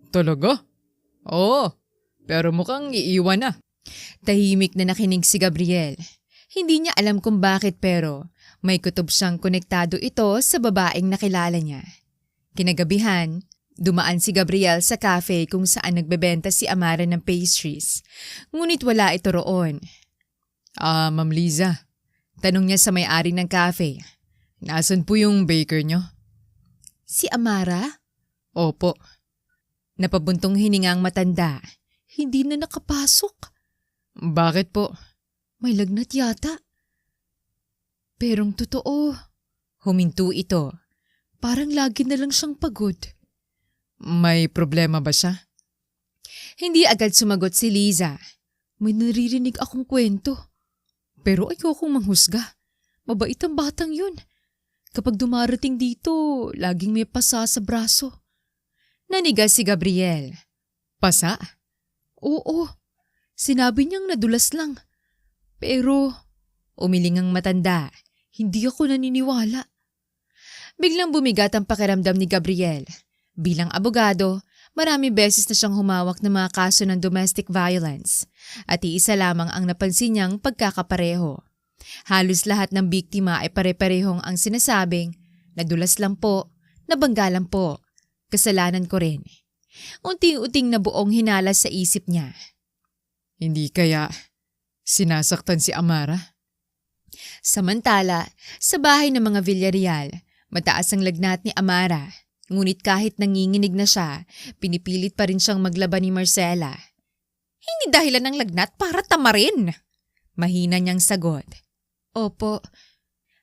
Talaga? Oo, pero mukhang iiwan na. Tahimik na nakinig si Gabriel. Hindi niya alam kung bakit pero may kutob siyang konektado ito sa babaeng nakilala niya. Kinagabihan, dumaan si Gabriel sa cafe kung saan nagbebenta si Amara ng pastries. Ngunit wala ito roon. Ma'am Liza, Tanong niya sa may-ari ng cafe. nasan po yung baker nyo? Si Amara? Opo. Napabuntong hininga ang matanda. Hindi na nakapasok. Bakit po? May lagnat yata. Perong totoo. Huminto ito. Parang lagi na lang siyang pagod. May problema ba siya? Hindi agad sumagot si Liza. May naririnig akong kwento. Pero ayokong manghusga. Mabait ang batang yun. Kapag dumarating dito, laging may pasa sa braso. Nanigas si Gabriel. Pasa? Oo. Sinabi niyang nadulas lang. Pero, umiling ang matanda. Hindi ako naniniwala. Biglang bumigat ang pakiramdam ni Gabriel. Bilang abogado, marami beses na siyang humawak ng mga kaso ng domestic violence at iisa lamang ang napansin niyang pagkakapareho. Halos lahat ng biktima ay pare-parehong ang sinasabing, nadulas lang po, nabangga lang po, kasalanan ko rin. Unti-unting nabuong hinala sa isip niya. Hindi kaya sinasaktan si Amara? Samantala, sa bahay ng mga Villarreal, mataas ang lagnat ni Amara. Ngunit kahit nanginginig na siya, pinipilit pa rin siyang maglaban ni Marcela. Hindi dahilan ng lagnat para tamarin. Mahina niyang sagot. Opo.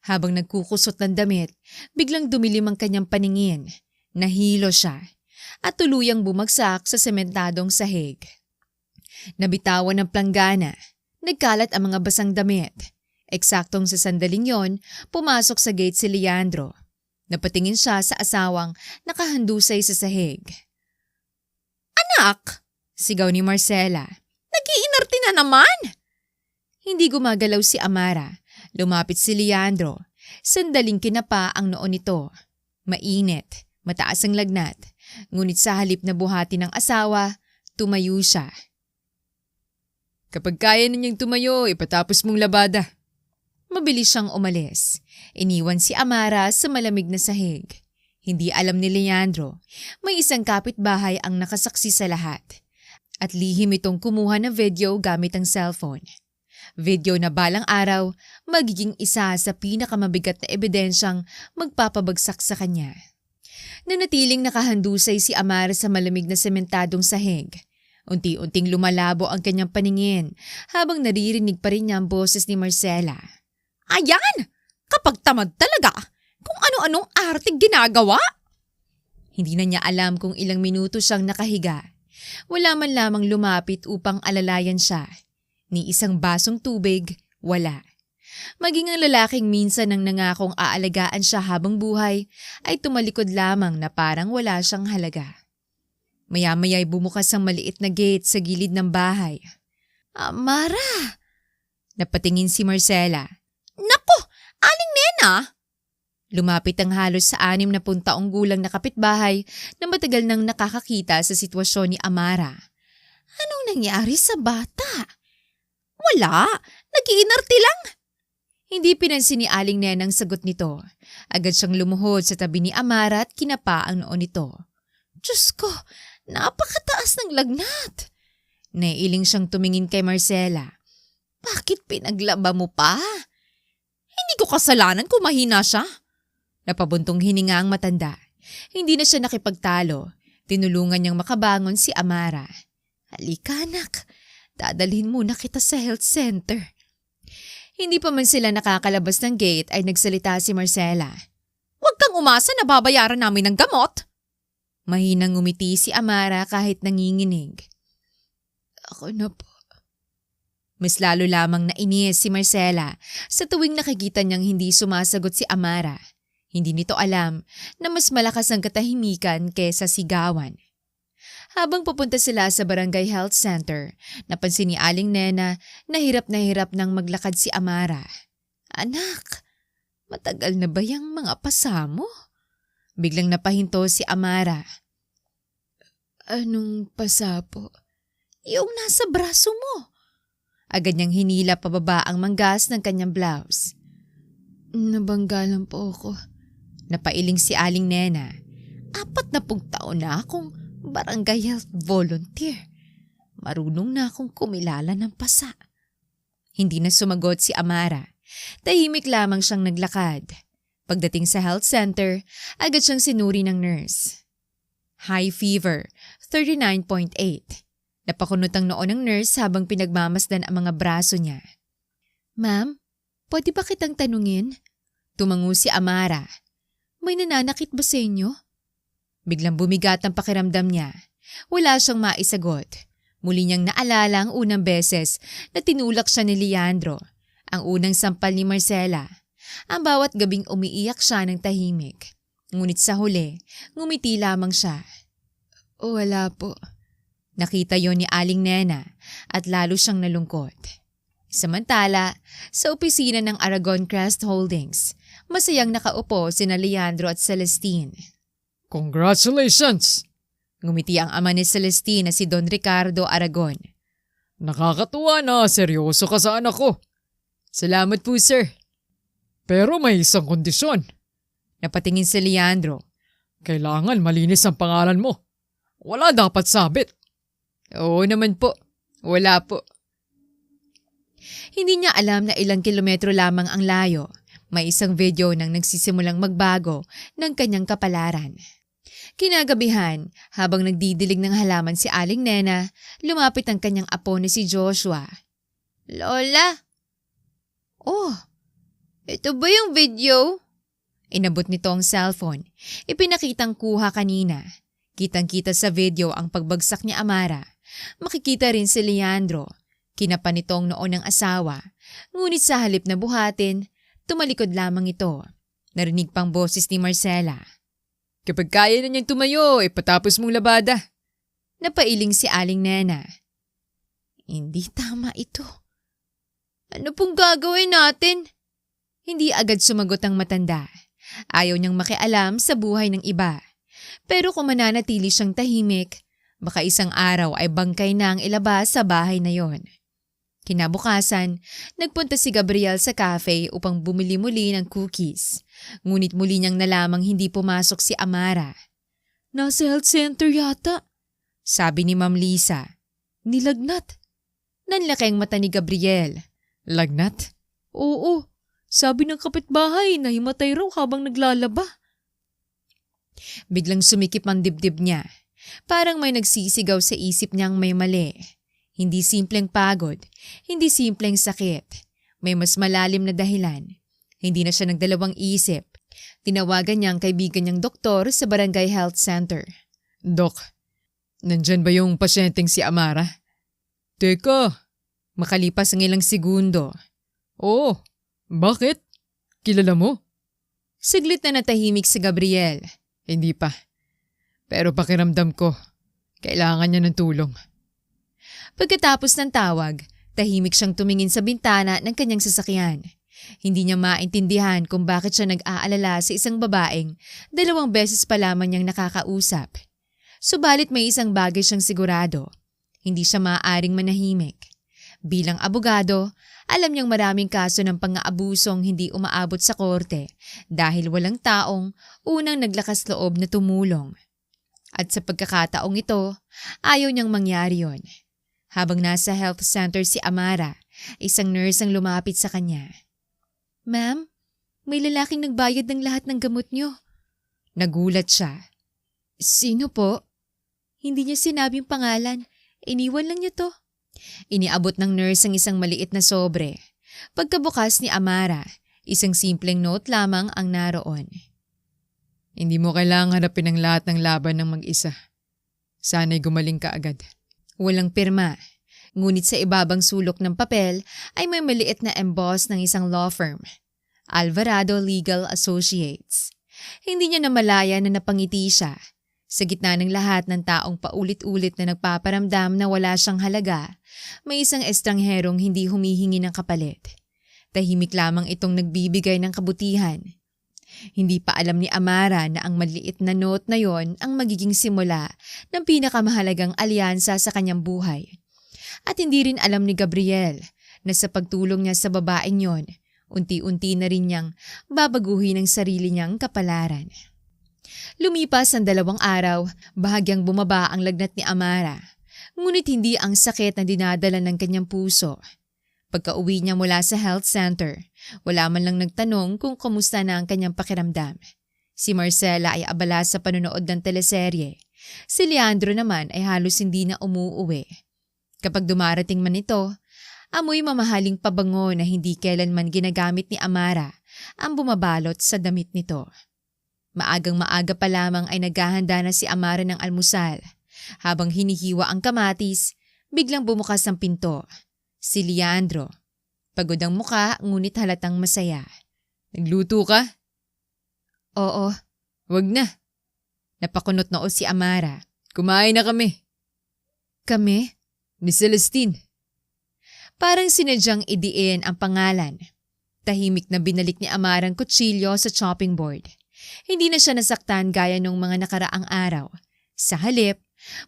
Habang nagkukusot ng damit, biglang dumilim ang kanyang paningin. Nahilo siya at tuluyang bumagsak sa sementadong sahig. Nabitawan ng planggana. Nagkalat ang mga basang damit. Eksaktong sa sandaling yon, pumasok sa gate si Leandro. Napatingin siya sa asawang nakahandusay sa sahig. Anak! Sigaw ni Marcela. Nag-iinarte na naman! Hindi gumagalaw si Amara. Lumapit si Leandro. Sandaling kinapa ang noo nito. Mainit, mataas ang lagnat. Ngunit sa halip na buhati ng asawa, tumayo siya. Kapag kaya ninyang tumayo, ipatapos mong labada. Mabilis siyang umalis. Iniwan si Amara sa malamig na sahig. Hindi alam ni Leandro, may isang kapitbahay ang nakasaksi sa lahat. At lihim itong kumuha ng video gamit ang cellphone. Video na balang araw magiging isa sa pinakamabigat na ebidensyang magpapabagsak sa kanya. Nanatiling nakahandusay si Amara sa malamig na sementadong sahig. Unti-unting lumalabo ang kanyang paningin habang naririnig pa rin niya ang boses ni Marcela. Ayan! Kapag tamad talaga! Kung ano-anong artig ginagawa! Hindi na niya alam kung ilang minuto siyang nakahiga. Wala man lamang lumapit upang alalayan siya. Ni isang basong tubig, wala. Maging ang lalaking minsan nang nangakong aalagaan siya habang buhay ay tumalikod lamang na parang wala siyang halaga. Maya-maya'y bumukas ang maliit na gate sa gilid ng bahay. Amara! Napatingin si Marcela. Naku! Aling Nena! Lumapit ang halos sa 60 taong gulang na kapitbahay na matagal nang nakakakita sa sitwasyon ni Amara. Anong nangyari sa bata? Wala! Nag-iinarte lang! Hindi pinansin ni Aling Nena ang sagot nito. Agad siyang lumuhod sa tabi ni Amara at kinapa ang noon nito. Diyos ko, napakataas ng lagnat! Naiiling siyang tumingin kay Marcela. Bakit pinaglaba mo pa? Hindi ko kasalanan kung mahina siya. Napabuntong hininga ang matanda. Hindi na siya nakipagtalo. Tinulungan niyang makabangon si Amara. Halika anak, dadalhin muna kita sa health center. Hindi pa man sila nakakalabas ng gate ay nagsalita si Marcela. Huwag kang umasa na babayaran namin ng gamot. Mahinang ngumiti si Amara kahit nanginginig. Ako na po. Mas lalo lamang nainis si Marcela sa tuwing nakikita niyang hindi sumasagot si Amara. Hindi nito alam na mas malakas ang katahimikan kesa sigawan. Habang pupunta sila sa Barangay Health Center, napansin ni Aling Nena na hirap nang maglakad si Amara. Anak, matagal na ba yung mga pasa mo? Biglang napahinto si Amara. Anong pasa po? Yung nasa braso mo. Agad niyang hinila pababa ang manggas ng kanyang blouse. Nabanggalan po ako. Napailing si Aling Nena. 40 taon na akong barangay health volunteer. Marunong na akong kumilala ng pasa. Hindi na sumagot si Amara. Tahimik lamang siyang naglakad. Pagdating sa health center, agad siyang sinuri ng nurse. High fever, 39.8. Napakunot ang noo ng nurse habang pinagmamasdan ang mga braso niya. Ma'am, pwede ba kitang tanungin? Tumango si Amara. May nananakit ba sa inyo? Biglang bumigat ang pakiramdam niya. Wala siyang maisagot. Muli niyang naalala ang unang beses na tinulak siya ni Leandro, ang unang sampal ni Marcela. Ang bawat gabing umiiyak siya ng tahimik. Ngunit sa huli, ngumiti lamang siya. Wala po. Nakita yon ni Aling Nena at lalo siyang nalungkot. Samantala, sa opisina ng Aragon Crest Holdings, masayang nakaupo sina Leandro at Celestine. Congratulations! Ngumiti ang ama ni Celestine na si Don Ricardo Aragon. Nakakatuwa na seryoso ka sa anak ko. Salamat po, sir. Pero may isang kondisyon. Napatingin si Leandro. Kailangan malinis ang pangalan mo. Wala dapat sabit. Oo naman po. Wala po. Hindi niya alam na ilang kilometro lamang ang layo. May isang video nang nagsisimulang magbago ng kanyang kapalaran. Kinagabihan, habang nagdidilig ng halaman si Aling Nena, lumapit ang kanyang apo na si Joshua. Lola? Oh, ito ba yung video? Inabot nito ang cellphone. Ipinakitang kuha kanina. Kitang-kita sa video ang pagbagsak ni Amara. Makikita rin si Leandro. Kinapa nitong noon ng asawa. Ngunit sa halip na buhatin, tumalikod lamang ito. Narinig pang boses ni Marcela. Kapag kaya na niyang tumayo, ipatapos mong labada. Napailing si Aling Nena. Hindi tama ito. Ano pong gagawin natin? Hindi agad sumagot ang matanda. Ayaw niyang makialam sa buhay ng iba. Pero kung mananatili siyang tahimik, baka isang araw ay bangkay na ang ilabas sa bahay na yon. Kinabukasan, nagpunta si Gabriel sa cafe upang bumili muli ng cookies. Ngunit muli niyang nalamang hindi pumasok si Amara. "Nasa health center yata," sabi ni Ma'am Lisa. "Nilagnat." Nanlaki ang mata ni Gabriel. Lagnat? "Oo, sabi ng kapitbahay na himatay raw habang naglalaba." Biglang sumikip ang dibdib niya. Parang may nagsisigaw sa isip niyang may mali. Hindi simpleng pagod, hindi simpleng sakit. May mas malalim na dahilan. Hindi na siya nagdalawang isip. Tinawagan niya ang kaibigan niyang doktor sa Barangay Health Center. Dok, nandyan ba yung pasyenteng si Amara? Teka, Makalipas ang ilang segundo, oo, bakit? Kilala mo? saglit na natahimik si Gabriel. Hindi pa. Pero pakiramdam ko, kailangan niya ng tulong. Pagkatapos ng tawag, tahimik siyang tumingin sa bintana ng kanyang sasakyan. Hindi niya maintindihan kung bakit siya nag-aalala sa isang babaeng 2 beses pa lamang niyang nakakausap. Subalit may isang bagay siyang sigurado. Hindi siya maaaring manahimik. Bilang abogado, alam niyang maraming kaso ng pang-aabusong hindi umaabot sa korte dahil walang taong unang naglakas loob na tumulong. At sa pagkakataong ito, ayaw niyang mangyari yon. Habang nasa health center si Amara, isang nurse ang lumapit sa kanya. "Ma'am, may lalaking nagbayad ng lahat ng gamot niyo." Nagulat siya. "Sino po?" "Hindi niya sinabing pangalan. Iniwan lang niya to." Iniabot ng nurse ang isang maliit na sobre. Pagkabukas ni Amara, isang simpleng note lamang ang naroon. Hindi mo kailangang harapin ang lahat ng laban ng mag-isa. Sana'y gumaling ka agad. Walang pirma. Ngunit sa ibabang sulok ng papel ay may maliit na emboss ng isang law firm, Alvarado Legal Associates. Hindi niya namalaya na napangiti siya. Sa gitna ng lahat ng taong paulit-ulit na nagpaparamdam na wala siyang halaga, may isang estrangherong hindi humihingi ng kapalit. Tahimik lamang itong nagbibigay ng kabutihan. Hindi pa alam ni Amara na ang maliit na note na yon ang magiging simula ng pinakamahalagang alyansa sa kanyang buhay. At hindi rin alam ni Gabriel na sa pagtulong niya sa babaeng yon, unti-unti na rin niyang babaguhin ang sarili niyang kapalaran. Lumipas ang 2 araw, bahagyang bumaba ang lagnat ni Amara. Ngunit hindi ang sakit na dinadala ng kanyang puso. Pagka-uwi niya mula sa health center, wala man lang nagtanong kung kumusta na ang kanyang pakiramdam. Si Marcela ay abala sa panonood ng teleserye. Si Leandro naman ay halos hindi na umuuwi. Kapag dumarating man ito, amoy mamahaling pabango na hindi kailanman ginagamit ni Amara ang bumabalot sa damit nito. Maagang maaga pa lamang ay naghahanda na si Amara ng almusal. Habang hinihiwa ang kamatis, biglang bumukas ang pinto. Si Leandro. Pagod ang muka ngunit halatang masaya. Nagluto ka? Oo. Wag na. Napakunot noo si Amara. Kumain na kami. Kami? Ni Celestine. Parang sinadyang idiin ang pangalan. Tahimik na binalik ni Amara ang kutsilyo sa chopping board. Hindi na siya nasaktan gaya nung mga nakaraang araw. Sa halip,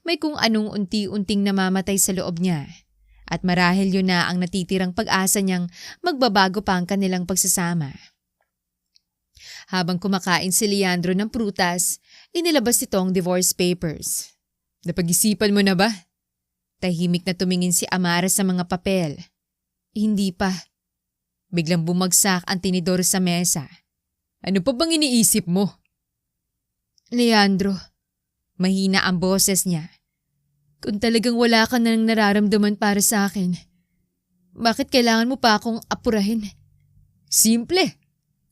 may kung anong unti-unting namamatay sa loob niya. At marahil yun na ang natitirang pag-asa niyang magbabago pa ang kanilang pagsasama. Habang kumakain si Leandro ng prutas, inilabas nito ang divorce papers. Napag-isipan mo na ba? Tahimik na tumingin si Amara sa mga papel. Hindi pa. Biglang bumagsak ang tinidor sa mesa. Ano pa bang iniisip mo? Leandro, mahina ang boses niya. Kung talagang wala ka nang nararamdaman para sa akin, bakit kailangan mo pa akong apurahin? Simple.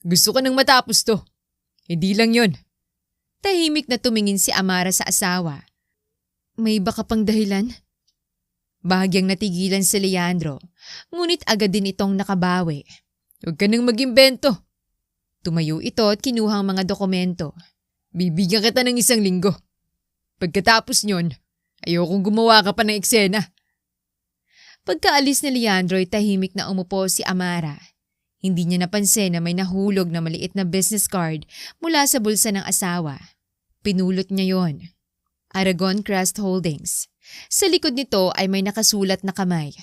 Gusto ka nang matapos to. Hindi lang yon. Tahimik na tumingin si Amara sa asawa. May baka pang dahilan? Bahagyang natigilan si Leandro, ngunit agad din itong nakabawi. Huwag ka nang mag-imbento. Tumayo ito at kinuha ang mga dokumento. Bibigyan kita ng 1 linggo. Pagkatapos nyon, ayokong gumawa ka pa ng eksena. Pagkaalis ni Leandro ay tahimik na umupo si Amara. Hindi niya napansin na may nahulog na maliit na business card mula sa bulsa ng asawa. Pinulot niya yon. Aragon Crest Holdings. Sa likod nito ay may nakasulat na kamay.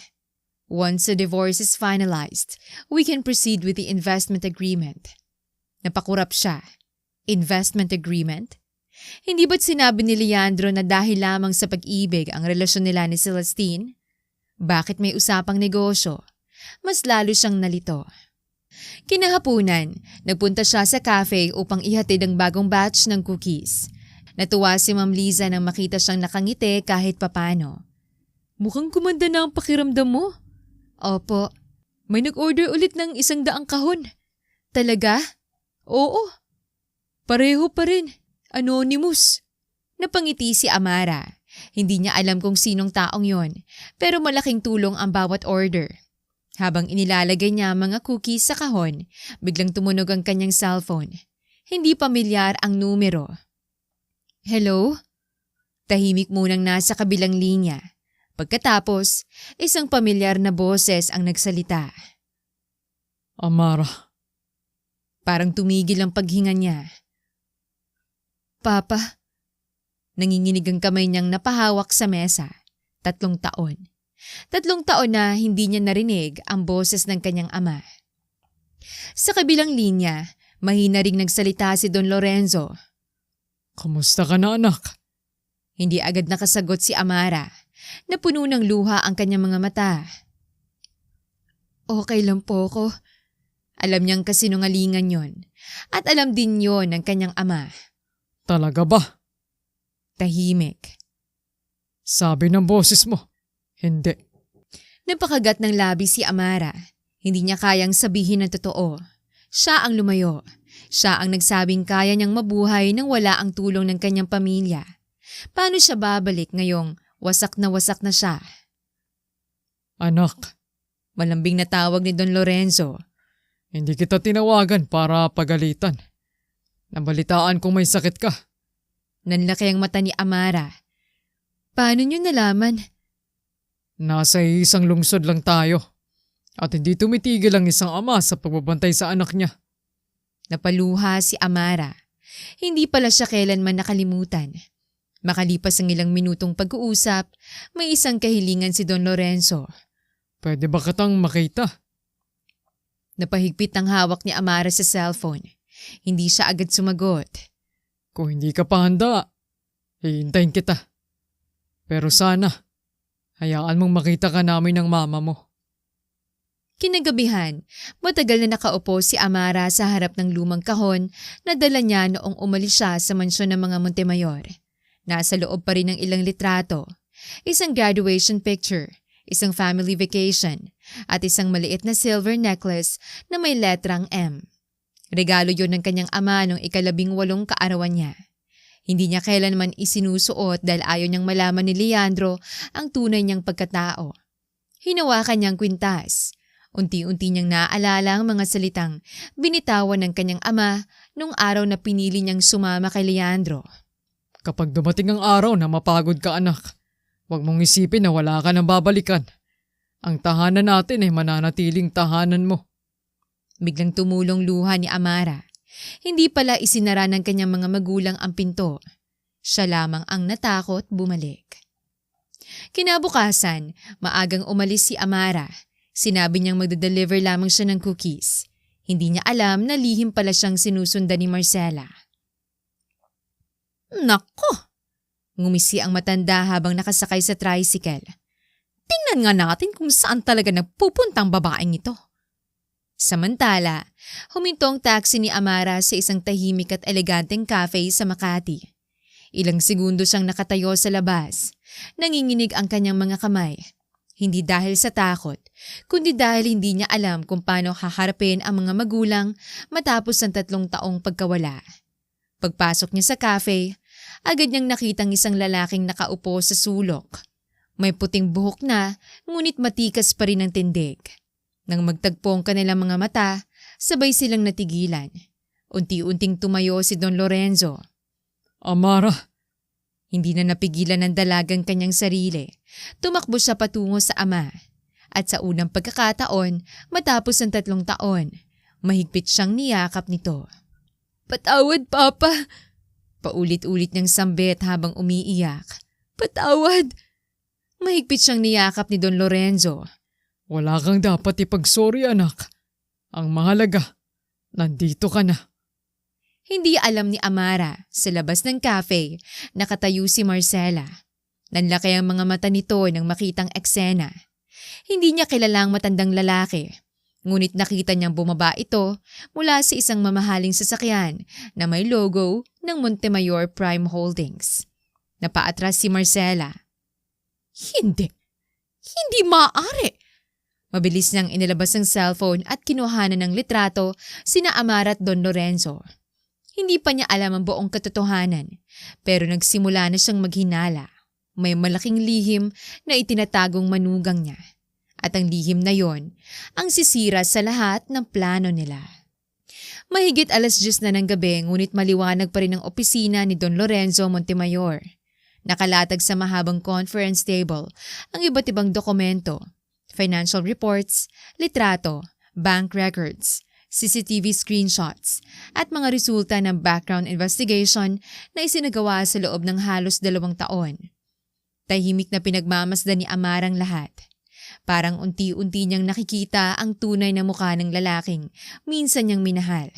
Once the divorce is finalized, we can proceed with the investment agreement. Napakurap siya. Investment agreement? Hindi ba't sinabi ni Leandro na dahil lamang sa pag-ibig ang relasyon nila ni Celestine? Bakit may usapang negosyo? Mas lalo siyang nalito. Kinahapunan, nagpunta siya sa cafe upang ihatid ang bagong batch ng cookies. Natuwa si Ma'am Liza nang makita siyang nakangiti kahit papano. Mukhang gumanda na ang pakiramdam mo. Opo. May nag-order ulit ng 100 kahon. Talaga? Oo. Pareho pa rin. Anonymous. Napangiti si Amara. Hindi niya alam kung sinong taong yon, pero malaking tulong ang bawat order. Habang inilalagay niya ang mga cookies sa kahon, biglang tumunog ang kanyang cellphone. Hindi pamilyar ang numero. Hello? Tahimik munang nasa kabilang linya. Pagkatapos, isang pamilyar na boses ang nagsalita. Amara. Parang tumigil ang paghinga niya. Papa. Nanginginig ang kamay niyang napahawak sa mesa. 3 taon. 3 taon na hindi niya narinig ang boses ng kanyang ama. Sa kabilang linya, mahina ring nagsalita si Don Lorenzo. Kamusta ka na, anak? Hindi agad nakasagot si Amara. Napuno ng luha ang kanyang mga mata. Okay lang po ko. Alam niyang kasinungalingan yon. At alam din yon ng kanyang ama. Talaga ba? Tahimik. Sabi ng boses mo. Hindi. Napakagat ng labi si Amara. Hindi niya kayang sabihin ng totoo. Siya ang lumayo. Siya ang nagsabing kaya niyang mabuhay nang wala ang tulong ng kanyang pamilya. Paano siya babalik ngayong wasak na siya? Anak. Malambing na tawag ni Don Lorenzo. Hindi kita tinawagan para pagalitan. Nabalitaan kong may sakit ka. Nanlaki ang mata ni Amara. Paano niyo nalaman? Nasa isang lungsod lang tayo. At hindi tumitigil ang isang ama sa pagbabantay sa anak niya. Napaluha si Amara. Hindi pala siya kailanman nakalimutan. Makalipas ang ilang minutong pag-uusap, may isang kahilingan si Don Lorenzo. Pwede ba kitang makita? Napahigpit ang hawak ni Amara sa cellphone. Hindi siya agad sumagot. Kung hindi ka pa handa, hihintayin kita. Pero sana, hayaan mong makita ka namin ng mama mo. Kinagabihan, matagal na nakaupo si Amara sa harap ng lumang kahon na dala niya noong umalis siya sa mansyon ng mga Montemayor. Nasa loob pa rin ng ilang litrato, isang graduation picture, isang family vacation, at isang maliit na silver necklace na may letrang M. Regalo yon ng kanyang ama noong 18 kaarawan niya. Hindi niya kailanman isinusuot dahil ayaw niyang malaman ni Leandro ang tunay niyang pagkatao. Hinawakan niyang kwintas. Unti-unti niyang naaalala ang mga salitang binitawan ng kanyang ama nung araw na pinili niyang sumama kay Leandro. Kapag dumating ang araw na mapagod ka, anak, huwag mong isipin na wala ka nang babalikan. Ang tahanan natin ay mananatiling tahanan mo. Biglang tumulong luha ni Amara. Hindi pala isinara ng kanyang mga magulang ang pinto. Siya lamang ang natakot bumalik. Kinabukasan, maagang umalis si Amara. Sinabi niyang magde-deliver lamang siya ng cookies. Hindi niya alam na lihim pala siyang sinusundan ni Marcela. Nako! Ngumisi ang matanda habang nakasakay sa tricycle. Tingnan nga natin kung saan talaga nagpupuntang babaeng ito. Samantala, huminto ang taxi ni Amara sa isang tahimik at eleganteng cafe sa Makati. Ilang segundo siyang nakatayo sa labas. Nanginginig ang kanyang mga kamay. Hindi dahil sa takot, kundi dahil hindi niya alam kung paano haharapin ang mga magulang matapos ang 3 taong pagkawala. Pagpasok niya sa cafe, agad niyang nakitang isang lalaking nakaupo sa sulok. May puting buhok na, ngunit matikas pa rin ang tindig. Nang magtagpo ang kanilang mga mata, sabay silang natigilan. Unti-unting tumayo si Don Lorenzo. Amara! Hindi na napigilan ng dalagang kanyang sarili. Tumakbo siya patungo sa ama. At sa unang pagkakataon, matapos ang 3 taon, mahigpit siyang niyakap nito. Patawad, Papa! Paulit-ulit niyang sambit habang umiiyak. Patawad! Mahigpit siyang niyakap ni Don Lorenzo. Wala kang dapat ipag-sorry anak. Ang mahalaga, nandito ka na. Hindi alam ni Amara, sa labas ng cafe, nakatayo si Marcela. Nanlaki ang mga mata nito nang makitang eksena. Hindi niya kilalang matandang lalaki. Ngunit nakita niyang bumaba ito mula sa isang mamahaling sasakyan na may logo ng Montemayor Prime Holdings. Napaatras si Marcela. Hindi. Hindi maaari. Mabilis niyang inilabas ang cellphone at kinuhanan ng litrato sina Amara at Don Lorenzo. Hindi pa niya alam ang buong katotohanan, pero nagsimula na siyang maghinala. May malaking lihim na itinatagong manugang niya. At ang lihim na yon ang sisira sa lahat ng plano nila. Mahigit 10:00 na ng gabi ngunit maliwanag pa rin ang opisina ni Don Lorenzo Montemayor. Nakalatag sa mahabang conference table ang iba't ibang dokumento, financial reports, litrato, bank records, CCTV screenshots at mga resulta ng background investigation na isinagawa sa loob ng halos 2 taon. Tahimik na pinagmamasdan ni Amarang lahat. Parang unti-unti niyang nakikita ang tunay na mukha ng lalaking minsan niyang minahal.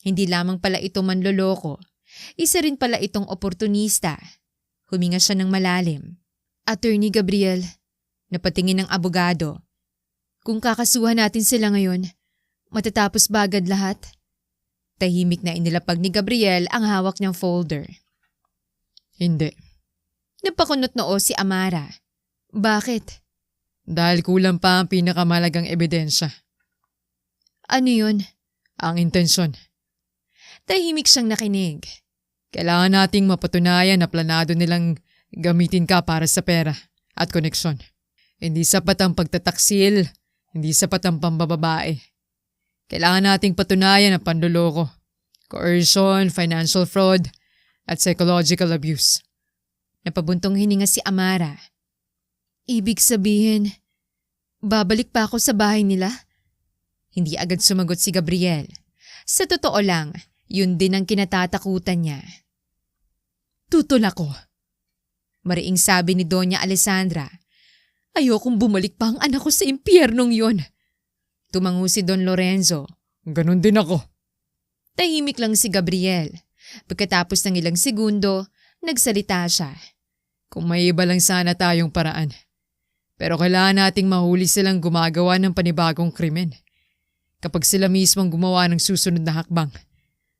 Hindi lamang pala ito manloloko, isa rin pala itong oportunista. Huminga siya ng malalim. Attorney Gabriel, napatingin ng abogado. Kung kakasuhan natin sila ngayon, matatapos ba agad lahat? Tahimik na inilapag ni Gabriel ang hawak niyang folder. Hindi. Napakunot noo si Amara. Bakit? Dahil kulang pa ang pinakamalagang ebidensya. Ano yun? Ang intensyon. Tahimik siyang nakinig. Kailangan nating mapatunayan na planado nilang gamitin ka para sa pera at koneksyon. Hindi sapat ang pagtataksil, hindi sapat ang pambababae. Kailangan nating patunayan ang panloloko, coercion, financial fraud, at psychological abuse. Napabuntong hininga si Amara. Ibig sabihin, babalik pa ako sa bahay nila? Hindi agad sumagot si Gabriel. Sa totoo lang, yun din ang kinatatakutan niya. Tutol ako. Mariing sabi ni Doña Alessandra. Ayokong bumalik pa ang anak ko sa impyernong yon. Tumango si Don Lorenzo. Ganon din ako. Tahimik lang si Gabriel. Pagkatapos ng ilang segundo, nagsalita siya. Kung may iba lang sana tayong paraan. Pero kailangan nating mahuli silang gumagawa ng panibagong krimen. Kapag sila mismong gumawa ng susunod na hakbang,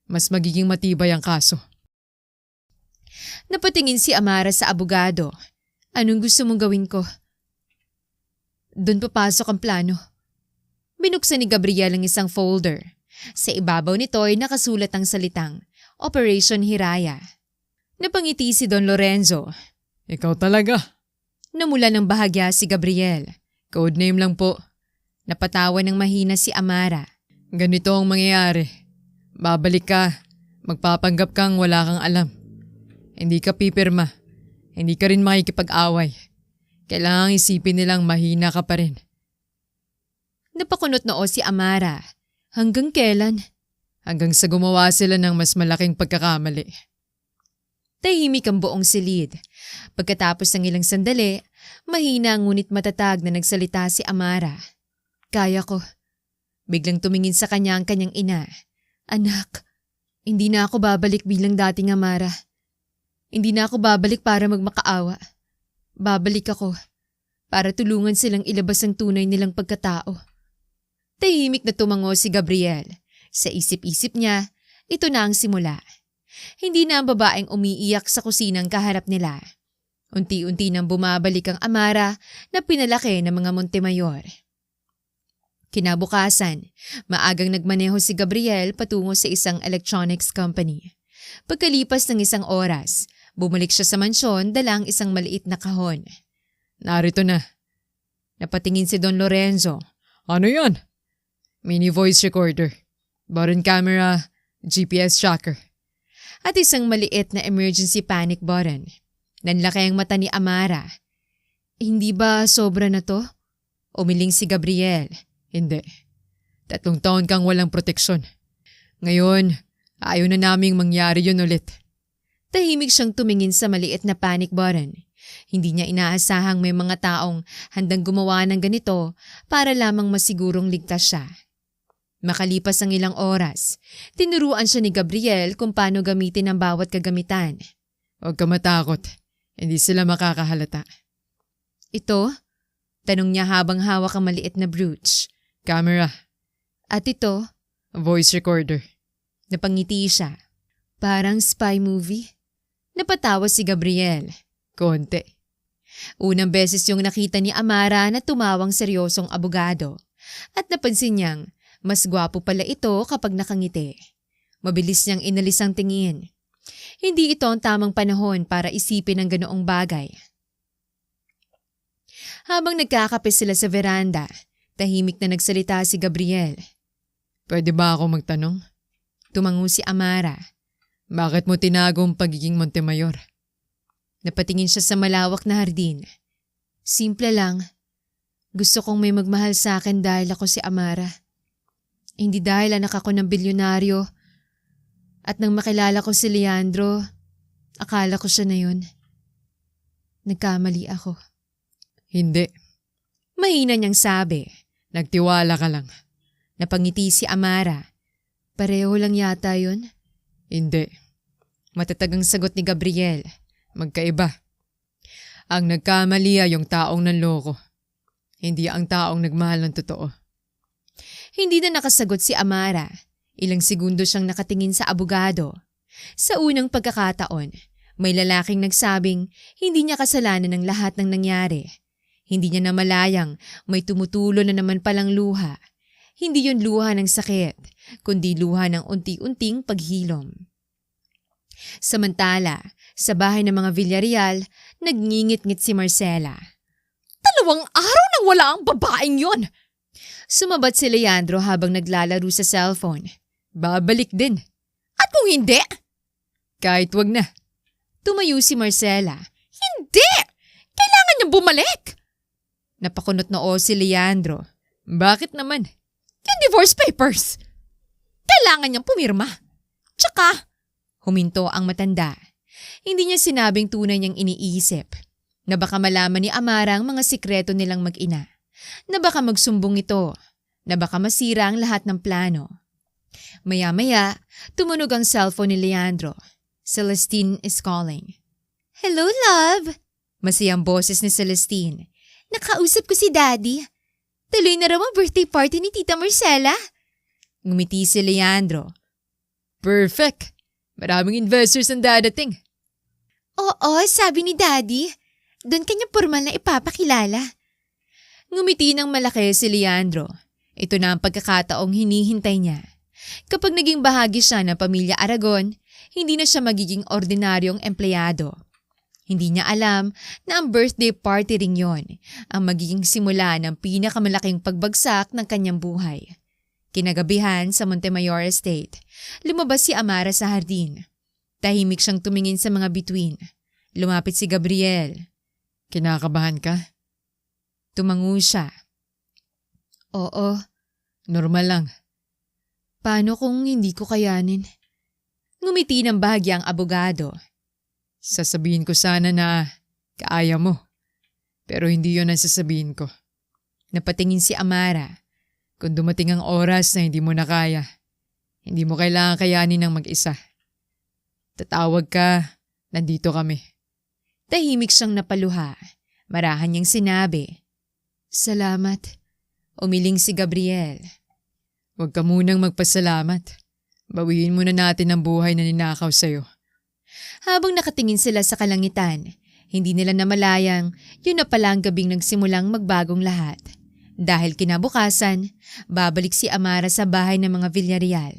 mas magiging matibay ang kaso. Napatingin si Amara sa abogado. Anong gusto mong gawin ko? Doon papasok ang plano. Binuksan ni Gabriel ang isang folder. Sa ibabaw nito ay nakasulat ang salitang Operation Hiraya. Napangiti si Don Lorenzo. Ikaw talaga. Namula ng bahagya si Gabriel. Codename lang po. Napatawa ng mahina si Amara. Ganito ang mangyayari. Babalik ka. Magpapanggap kang wala kang alam. Hindi ka pipirma. Hindi ka rin makikipag-away. Kailangang isipin nilang mahina ka pa rin. Napakunot noo si Amara. Hanggang kailan? Hanggang sa gumawa sila ng mas malaking pagkakamali. Tahimik ang buong silid. Pagkatapos ng ilang sandali, mahina ngunit matatag na nagsalita si Amara. Kaya ko. Biglang tumingin sa kanya ang kanyang ina. Anak, hindi na ako babalik bilang dating Amara. Hindi na ako babalik para magmakaawa. Babalik ako para tulungan silang ilabas ang tunay nilang pagkatao. Tahimik na tumango si Gabriel. Sa isip-isip niya, ito na ang simula. Hindi na ang babaeng umiiyak sa kusinang kaharap nila. Unti-unti nang bumabalik ang Amara na pinalaki ng mga Montemayor. Kinabukasan, maagang nagmaneho si Gabriel patungo sa isang electronics company. Pagkalipas ng isang oras, bumalik siya sa mansyon dalang isang maliit na kahon. Narito na. Napatingin si Don Lorenzo. Ano yan? Mini voice recorder, button camera, GPS tracker. At isang maliit na emergency panic button. Nanlaki ang mata ni Amara. Hindi ba sobra na to? Umiling si Gabriel. Hindi. 3 taon kang walang proteksyon. Ngayon, ayaw na naming mangyari yun ulit. Tahimik siyang tumingin sa maliit na panic button. Hindi niya inaasahang may mga taong handang gumawa ng ganito para lamang masigurong ligtas siya. Makalipas ang ilang oras, tinuruan siya ni Gabriel kung paano gamitin ang bawat kagamitan. Huwag ka matakot. Hindi sila makakahalata. Ito? Tanong niya habang hawak ang maliit na brooch. Camera. At ito? Voice recorder. Napangiti siya. Parang spy movie. Napatawa si Gabriel. Konti. Unang beses yung nakita ni Amara na tumawang seryosong abogado. At napansin niyang mas gwapo pala ito kapag nakangiti. Mabilis niyang inalis ang tingin. Hindi ito ang tamang panahon para isipin ang ganoong bagay. Habang nagkakape sila sa veranda, tahimik na nagsalita si Gabriel. Pwede ba ako magtanong? Tumango si Amara. Bakit mo tinago ang pagiging Montemayor? Napatingin siya sa malawak na hardin. Simple lang. Gusto kong may magmahal sa akin dahil ako si Amara. Hindi dahil anak ako ng bilyonaryo. At nang makilala ko si Leandro, akala ko siya na yun. Nagkamali ako. Hindi. Mahina niyang sabi. Nagtiwala ka lang. Napangiti si Amara. Pareho lang yata yun. Hindi. Matatagang sagot ni Gabriel. Magkaiba. Ang nagkamali ay yung taong nanloko. Hindi ang taong nagmahal ng totoo. Hindi na nakasagot si Amara. Ilang segundo siyang nakatingin sa abogado. Sa unang pagkakataon, may lalaking nagsabing hindi niya kasalanan ng lahat ng nangyari. Hindi niya namalayang may tumutulo na naman palang luha. Hindi yon luha ng sakit, kundi luha ng unti-unting paghilom. Samantala, sa bahay ng mga Villarreal, nagngingit-ngit si Marcela. 2 araw nang wala ang babaeng yon. Sumabat si Leandro habang naglalaro sa cellphone. Babalik din. At kung hindi? Kahit wag na. Tumayo si Marcela. Hindi! Kailangan niyang bumalik. Napakunot noo si Leandro. Bakit naman? Yung divorce papers. Kailangan niyang pumirma. Tsaka, huminto ang matanda. Hindi niya sinabing tunay niyang iniisip. Na baka malaman ni Amara ang mga sikreto nilang mag-ina. Na baka magsumbong ito. Na baka masira ang lahat ng plano. Maya-maya, tumunog ang cellphone ni Leandro. Celestine is calling. hello love. Masayang boses ni Celestine. Nakausap ko si Daddy. Tuloy na raw ang birthday party ni Tita Marcela. Ngumiti si Leandro. Perfect. Maraming investors ang dadating. Oo, sabi ni Daddy. Doon kanya formal na ipapakilala. Ngumiti ng malaki si Leandro. Ito na ang pagkakataong hinihintay niya. Kapag naging bahagi siya ng pamilya Aragon, hindi na siya magiging ordinaryong empleyado. Hindi niya alam na ang birthday party ring yon ang magiging simula ng pinakamalaking pagbagsak ng kanyang buhay. Kinagabihan sa Montemayor Estate, lumabas si Amara sa hardin. Tahimik siyang tumingin sa mga bituin. Lumapit si Gabriel. Kinakabahan ka? Tumango siya. Oo. Normal lang. Paano kung hindi ko kayanin? Ngumiti ng bahagya ang abogado. Sasabihin ko sana na kaaya mo. Pero hindi yon ang sasabihin ko. Napatingin si Amara. Kung dumating ang oras na hindi mo na kaya, hindi mo kailangan kayanin ng mag-isa. Tatawag ka, nandito kami. Tahimik siyang napaluha. Marahan niyang sinabi. Salamat. Umiling si Gabriel. Huwag ka munang magpasalamat. Bawiin muna natin ang buhay na ninakaw sa'yo. Habang nakatingin sila sa kalangitan, hindi nila namalayang yun na pala ang gabing nagsimulang magbagong lahat. Dahil kinabukasan, babalik si Amara sa bahay ng mga Villarreal.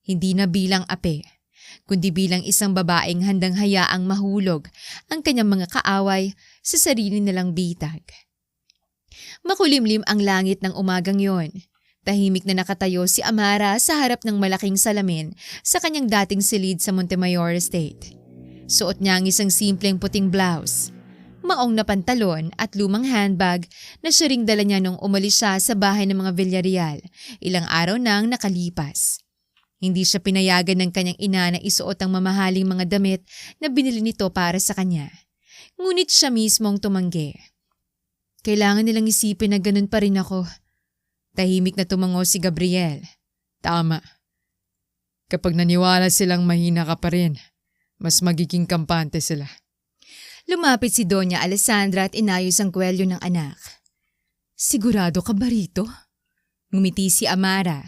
Hindi na bilang ape, kundi bilang isang babaeng handang hayaang mahulog ang kanyang mga kaaway sa sarili nilang bitag. Makulimlim ang langit ng umagang yon. Tahimik na nakatayo si Amara sa harap ng malaking salamin sa kanyang dating silid sa Montemayor Estate. Suot niya ang isang simpleng puting blouse, maong na pantalon at lumang handbag na siya ring dala niya nung umalis siya sa bahay ng mga Villarreal ilang araw nang nakalipas. Hindi siya pinayagan ng kanyang ina na isuot ang mamahaling mga damit na binili nito para sa kanya. Ngunit siya mismong tumanggi. Kailangan nilang isipin na ganun pa rin ako. Tahimik na tumango si Gabriel. Tama. Kapag naniwala silang mahina ka pa rin, mas magiging kampante sila. Lumapit si Doña Alessandra at inayos ang kwelyo ng anak. Sigurado ka ba rito? Ngumiti si Amara,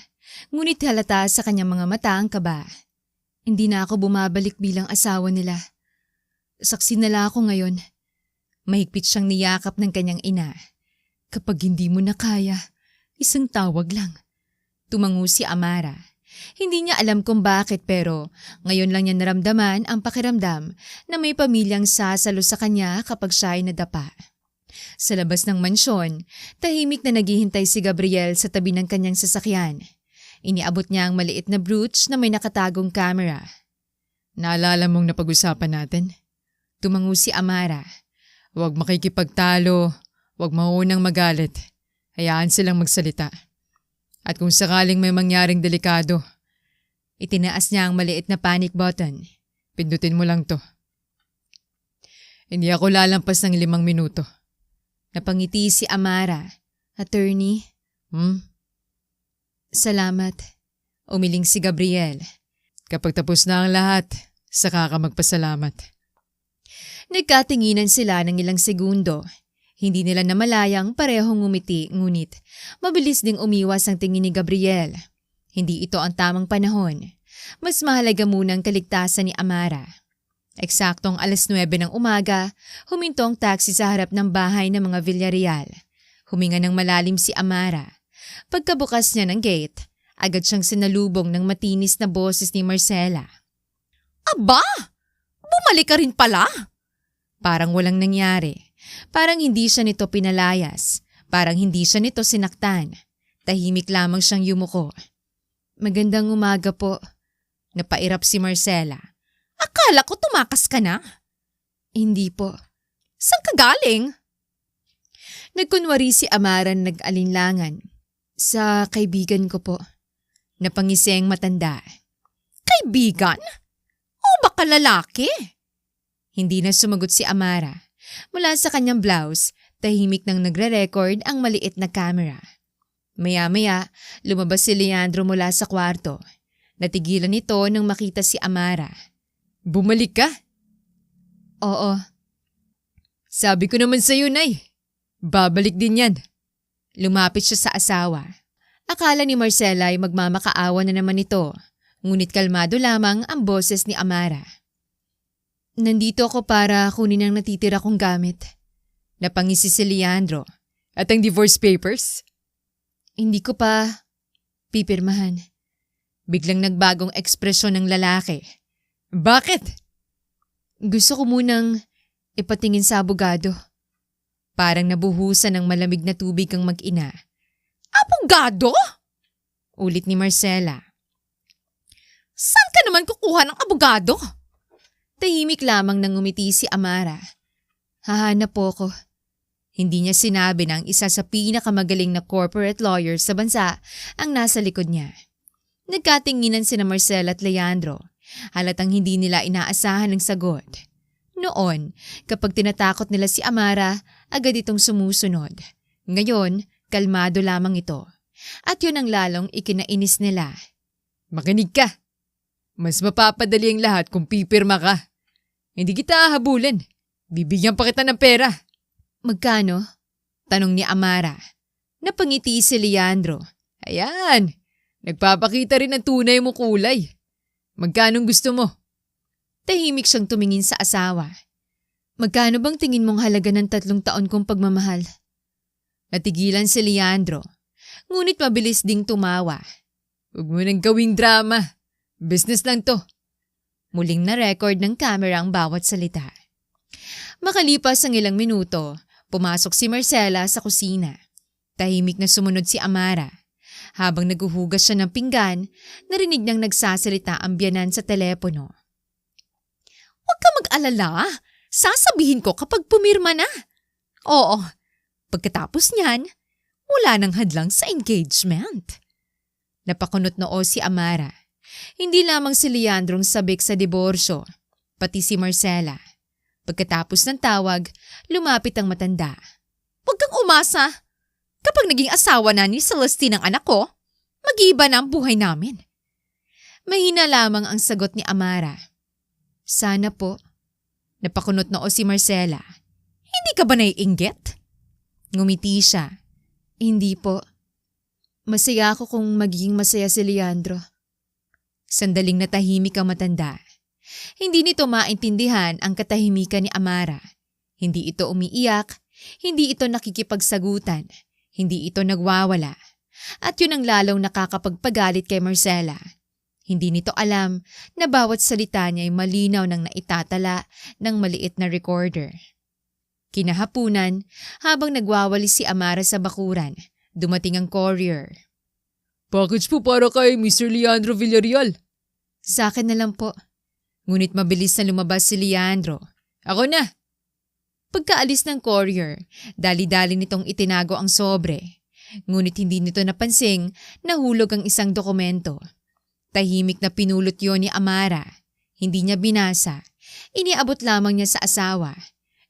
ngunit halata sa kanyang mga mata ang kaba. Hindi na ako bumabalik bilang asawa nila. Saksi na lang ako ngayon. Mahigpit siyang niyakap ng kanyang ina. Kapag hindi mo na kaya, isang tawag lang. Tumango si Amara. Hindi niya alam kung bakit pero ngayon lang niya naramdaman ang pakiramdam na may pamilyang sasalo sa kanya kapag siya ay nadapa. Sa labas ng mansyon, tahimik na naghihintay si Gabriel sa tabi ng kanyang sasakyan. Iniabot niya ang maliit na brooch na may nakatagong camera. Naalala mong napag-usapan natin? Tumango si Amara. Huwag makikipagtalo, huwag maunang magalit. Hayaan silang magsalita. At kung sakaling may mangyaring delikado, itinaas niya ang maliit na panic button. Pindutin mo lang to. Hindi ako lalampas ng 5 minuto. Napangiti si Amara. Attorney? Salamat. Umiling si Gabriel. Kapag tapos na ang lahat, saka ka magpasalamat. Nagkatinginan sila ng ilang segundo. Hindi nila namalayang parehong ngumiti ngunit mabilis ding umiwas ang tingin ni Gabriel. Hindi ito ang tamang panahon. Mas mahalaga muna ang kaligtasan ni Amara. Eksaktong 9:00 ng umaga, huminto ang taxi sa harap ng bahay ng mga Villarreal. Huminga ng malalim si Amara. Pagkabukas niya ng gate, agad siyang sinalubong ng matinis na boses ni Marcela. Aba! Bumalik ka rin pala! Parang walang nangyari. Parang hindi siya nito pinalayas. Parang hindi siya nito sinaktan. Tahimik lamang siyang yumuko. Magandang umaga po. Napairap si Marcela. Akala ko tumakas ka na. Hindi po. Saan ka galing? Nagkunwari si Amara na nag-alinlangan. Sa kaibigan ko po. Napangising matanda. Kaibigan? O baka lalaki? Hindi na sumagot si Amara. Mula sa kanyang blouse, tahimik nang nagre-record ang maliit na camera. Maya-maya, lumabas si Leandro mula sa kwarto. Natigilan ito nang makita si Amara. Bumalik ka? Oo. Sabi ko naman sa'yo, Nay. Babalik din yan. Lumapit siya sa asawa. Akala ni Marcela ay magmamakaawa na naman ito. Ngunit kalmado lamang ang boses ni Amara. Nandito ako para kunin ang natitira kong gamit. Napangisi si Leandro. At ang divorce papers? Hindi ko pa pipirmahan. Biglang nagbagong ekspresyon ng lalaki. Bakit? Gusto ko munang ipatingin sa abogado. Parang nabuhusan ng malamig na tubig ang mag-ina. Abogado? Ulit ni Marcela. Saan ka naman kukuha ng abogado? Tahimik lamang nang ngumiti si Amara. Hahanap po ko. Hindi niya sinabi na ang isa sa pinakamagaling na corporate lawyer sa bansa ang nasa likod niya. Nagkatinginan sina Marcel at Leandro. Halatang hindi nila inaasahan ng sagot. Noon, kapag tinatakot nila si Amara, agad itong sumusunod. Ngayon, kalmado lamang ito. At yun ang lalong ikinainis nila. Makinig ka. Mas mapapadali ang lahat kung pipirma ka. Hindi kita hahabulin. Bibigyan pa kita ng pera. Magkano? Tanong ni Amara. Napangiti si Leandro. Ayan, nagpapakita rin ng tunay mo kulay. Magkanong gusto mo? Tahimik siyang tumingin sa asawa. Magkano bang tingin mong halaga ng 3 taon kong pagmamahal? Natigilan si Leandro. Ngunit mabilis ding tumawa. Huwag mo nang gawing drama. Business lang to. Muling na-record ng camera ang bawat salita. Makalipas ang ilang minuto, pumasok si Marcela sa kusina. Tahimik na sumunod si Amara. Habang naghuhugas siya ng pinggan, narinig niyang nagsasalita ang biyanan sa telepono. Huwag ka mag-alala. Sasabihin ko kapag pumirma na. Oo, pagkatapos niyan, wala nang hadlang sa engagement. Napakunot noo si Amara. Hindi lamang si Leandrong sabik sa diborsyo, pati si Marcela. Pagkatapos ng tawag, lumapit ang matanda. Huwag kang umasa. Kapag naging asawa na ni Celestine ang anak ko, mag-iiba na ang buhay namin. Mahina lamang ang sagot ni Amara. Sana po. Napakunot noo si Marcela. Hindi ka ba naiinggit? Ngumiti siya. Hindi po. Masaya ako kung magiging masaya si Leandro. Sandaling natahimik ang matanda. Hindi nito maintindihan ang katahimikan ni Amara. Hindi ito umiiyak, hindi ito nakikipagsagutan, hindi ito nagwawala. At yun ang lalong nakakapagpagalit kay Marcela. Hindi nito alam na bawat salita niya ay malinaw nang naitatala ng maliit na recorder. Kinahapunan, habang nagwawalis si Amara sa bakuran, dumating ang courier. Package po para kay Mr. Leandro Villarreal. Sa akin na lang po. Ngunit mabilis na lumabas si Leandro. Ako na! Pagkaalis ng courier, dali-dali nitong itinago ang sobre. Ngunit hindi nito napansing nahulog ang isang dokumento. Tahimik na pinulot yon ni Amara. Hindi niya binasa. Iniabot lamang niya sa asawa.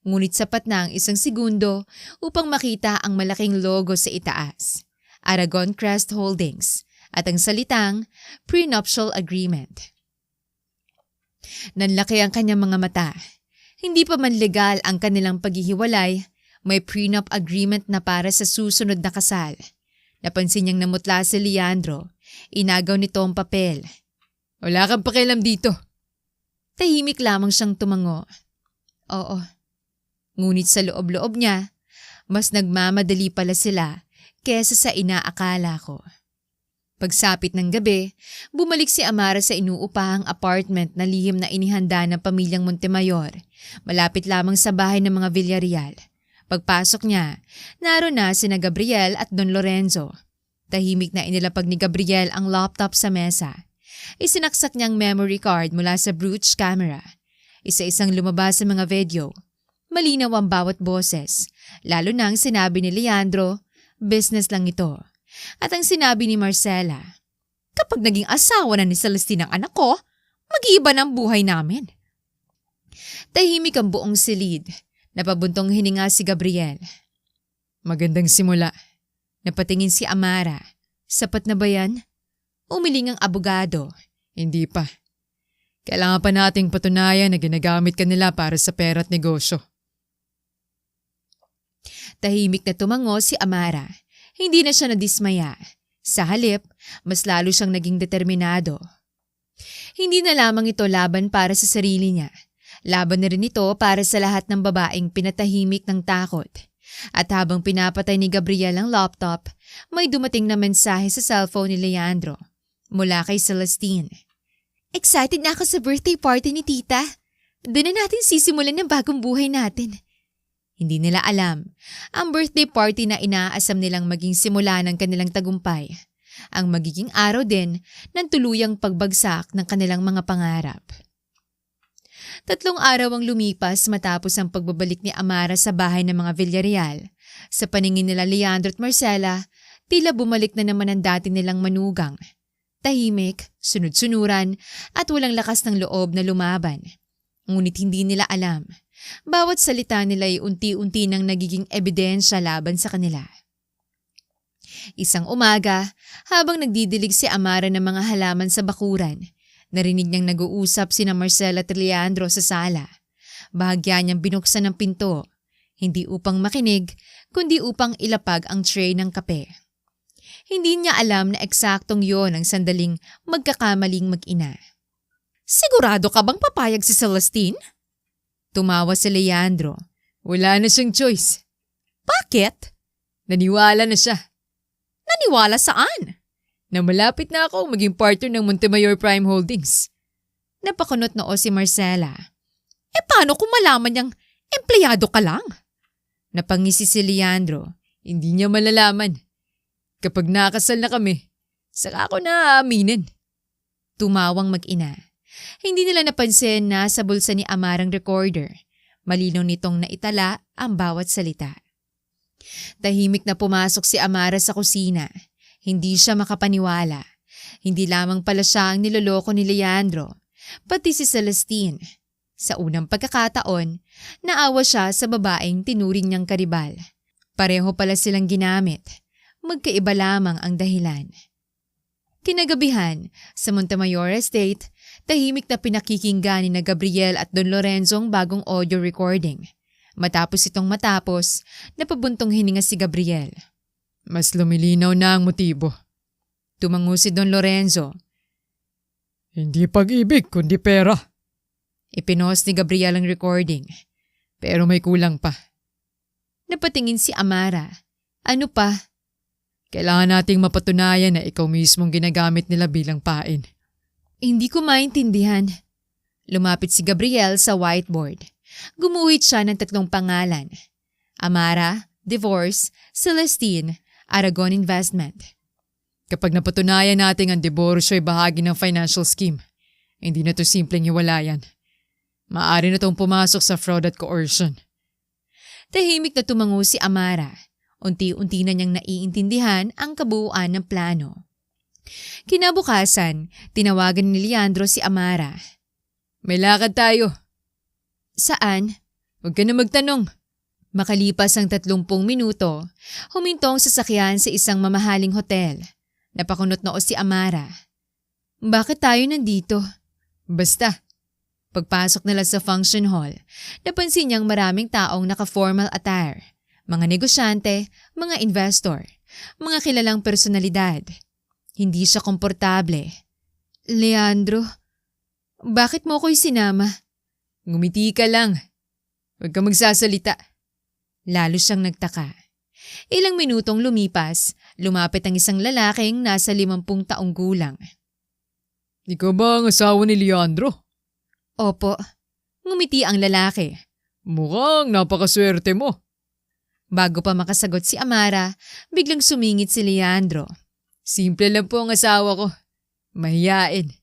Ngunit sapat na ang 1 segundo upang makita ang malaking logo sa itaas. Aragon Crest Holdings at ang salitang Prenuptial Agreement. Nanlaki ang kanyang mga mata. Hindi pa man legal ang kanilang paghihiwalay, may prenup agreement na para sa susunod na kasal. Napansin niyang namutla si Leandro. Inagaw nito ang papel. Wala kang pakialam dito. Tahimik lamang siyang tumango. Oo. Ngunit sa loob-loob niya, mas nagmamadali pala sila kesa sa inaakala ko. Pagsapit ng gabi, bumalik si Amara sa inuupahang apartment na lihim na inihanda ng pamilyang Montemayor, malapit lamang sa bahay ng mga Villarreal. Pagpasok niya, naroon na sina Gabriel at Don Lorenzo. Tahimik na inilapag ni Gabriel ang laptop sa mesa. Isinaksak niyang memory card mula sa brooch camera. Isa-isang lumabas sa mga video. Malinaw ang bawat boses, lalo na ang sinabi ni Leandro, business lang ito. At ang sinabi ni Marcela, kapag naging asawa na ni Celestine ang anak ko, mag-iiba ng buhay namin. Tahimik ang buong silid. Napabuntong hininga si Gabriel. Magandang simula. Napatingin si Amara. Sapat na ba yan? Umiling ang abogado. Hindi pa. Kailangan pa nating patunayan na ginagamit ka nila para sa pera at negosyo. Tahimik na tumango si Amara. Hindi na siya nadismaya. Sa halip, mas lalo siyang naging determinado. Hindi na lamang ito laban para sa sarili niya. Laban na rin ito para sa lahat ng babaeng pinatahimik ng takot. At habang pinapatay ni Gabriel ang laptop, may dumating na mensahe sa cellphone ni Leandro mula kay Celestine. Excited na ako sa birthday party ni tita. Doon na natin sisimulan ng bagong buhay natin. Hindi nila alam, ang birthday party na inaasam nilang maging simula ng kanilang tagumpay, ang magiging araw din ng tuluyang pagbagsak ng kanilang mga pangarap. 3 araw ang lumipas matapos ang pagbabalik ni Amara sa bahay ng mga Villarreal. Sa paningin nila Leandro at Marcela, tila bumalik na naman ang dati nilang manugang. Tahimik, sunod-sunuran at walang lakas ng loob na lumaban. Ngunit hindi nila alam. Bawat salita nila ay unti-unti nang nagiging ebidensya laban sa kanila. Isang umaga, habang nagdidilig si Amara ng mga halaman sa bakuran, narinig niyang nag-uusap sina Marcela at Leandro sa sala. Bahagya niyang binuksan ang pinto, hindi upang makinig, kundi upang ilapag ang tray ng kape. Hindi niya alam na eksaktong yon ang sandaling magkakamaling mag-ina. Sigurado ka bang papayag si Celestine? Tumawa si Leandro. Wala na siyang choice. Bakit? Naniwala na siya. Naniwala saan? Na malapit na ako maging partner ng Montemayor Prime Holdings. Napakunot noo si Marcela. Paano kung malaman niyang empleyado ka lang? Napangisi si Leandro. Hindi niya malalaman. Kapag nakasal na kami, saka ako na aaminin. Tumawang mag-ina. Hindi nila napansin na sa bulsa ni Amarang recorder. Malinaw nitong naitala ang bawat salita. Tahimik na pumasok si Amara sa kusina. Hindi siya makapaniwala. Hindi lamang pala siya ang niloloko ni Leandro, pati si Celestine. Sa unang pagkakataon, naawa siya sa babaeng tinuring niyang karibal. Pareho pala silang ginamit. Magkaiba lamang ang dahilan. Kinagabihan, sa Montemayor Estate, tahimik na pinakikinggan ni Gabriel at Don Lorenzo ang bagong audio recording. Matapos itong matapos, napabuntong hininga si Gabriel. Mas lumilinaw na ang motibo. Tumango si Don Lorenzo. Hindi pag-ibig kundi pera. Ipinost ni Gabriel ang recording. Pero may kulang pa. Napatingin si Amara. Ano pa? Kailangan nating mapatunayan na ikaw mismong ginagamit nila bilang pain. Hindi ko maintindihan. Lumapit si Gabriel sa whiteboard. Gumuhit siya ng 3 pangalan. Amara, Divorce, Celestine, Aragon Investment. Kapag napatunayan natin ang diborsyo ay bahagi ng financial scheme, hindi na to simpleng hiwalayan. Maaari na tong pumasok sa fraud at coercion. Tahimik na tumango si Amara. Unti-unti na niyang naiintindihan ang kabuuan ng plano. Kinabukasan, tinawagan ni Leandro si Amara. May lakad tayo. Saan? Huwag ka na magtanong. Makalipas ang 30 minuto, humintong sasakyan sa isang mamahaling hotel. Napakunot noo si Amara. Bakit tayo nandito? Basta. Pagpasok nila sa function hall, napansin niyang maraming taong naka-formal attire. Mga negosyante, mga investor, mga kilalang personalidad. Hindi siya komportable. Leandro, bakit mo ko'y sinama? Ngumiti ka lang. Huwag ka magsasalita. Lalo siyang nagtaka. Ilang minutong lumipas, lumapit ang isang lalaking nasa 50 taong gulang. Ikaw ba ang asawa ni Leandro? Opo. Ngumiti ang lalaki. Mukhang napakaswerte mo. Bago pa makasagot si Amara, biglang sumingit si Leandro. Simple lang po ang asawa ko. Mahiyain.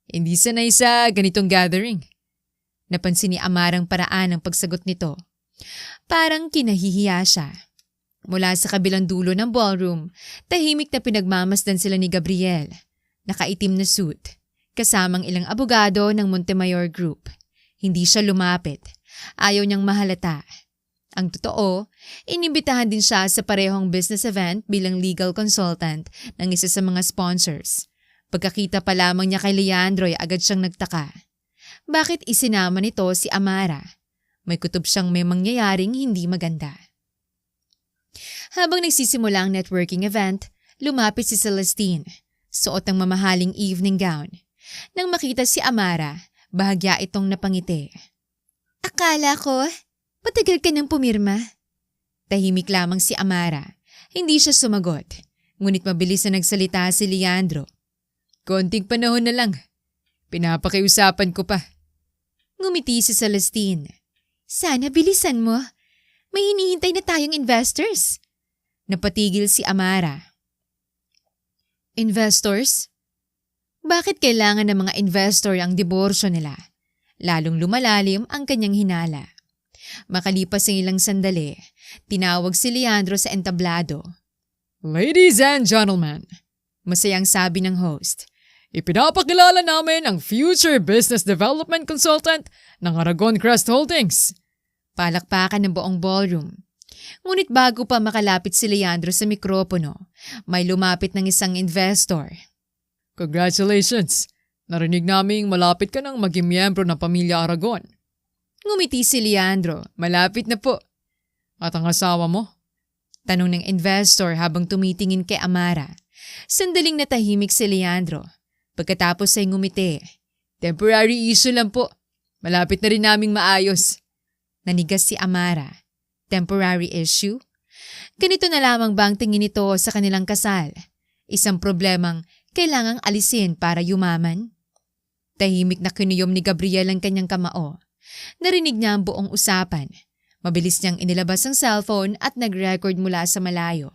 Hindi sanay sa ganitong gathering. Napansin ni Amara ang paraan ng pagsagot nito. Parang kinahihiya siya. Mula sa kabilang dulo ng ballroom, tahimik na pinagmamasdan sila ni Gabriel. Nakaitim na suit, kasamang ilang abogado ng Montemayor Group. Hindi siya lumapit. Ayaw niyang mahalata. Ang totoo, inibitahan din siya sa parehong business event bilang legal consultant ng isa sa mga sponsors. Pagkakita pa lamang niya kay Leandro ay agad siyang nagtaka. Bakit isinama nito si Amara? May kutob siyang may mangyayaring hindi maganda. Habang nagsisimula ang networking event, lumapit si Celestine. Suot ang mamahaling evening gown. Nang makita si Amara, bahagya itong napangiti. Akala ko, matagal ka nang pumirma. Tahimik lamang si Amara. Hindi siya sumagot. Ngunit mabilis na nagsalita si Leandro. Konting panahon na lang. Pinapakiusapan ko pa. Ngumiti si Celestine. Sana bilisan mo. May hinihintay na tayong investors. Napatigil si Amara. Investors? Bakit kailangan ng mga investor ang diborsyo nila? Lalong lumalalim ang kanyang hinala. Makalipas ang ilang sandali, tinawag si Leandro sa entablado. Ladies and gentlemen, Masayang sabi ng host. ipinapakilala namin ang Future Business Development Consultant ng Aragon Crest Holdings. Palakpakan ng buong ballroom. Ngunit bago pa makalapit si Leandro sa mikropono, may lumapit ng isang investor. Congratulations! Narinig naming malapit ka nang maging miyembro ng Pamilya Aragon. Ngumiti si Leandro. Malapit na po. At ang asawa mo? Tanong ng investor habang tumitingin kay Amara. Sandaling natahimik si Leandro. Pagkatapos ay ngumiti. Temporary issue lang po. Malapit na rin naming maayos. Nanigas si Amara. Temporary issue? Ganito na lamang ba ang tingin nito sa kanilang kasal? Isang problemang kailangang alisin para yumaman? Tahimik na kinuyom ni Gabriel ang kanyang kamao. Narinig niya ang buong usapan. Mabilis niyang inilabas ang cellphone at nag-record mula sa malayo.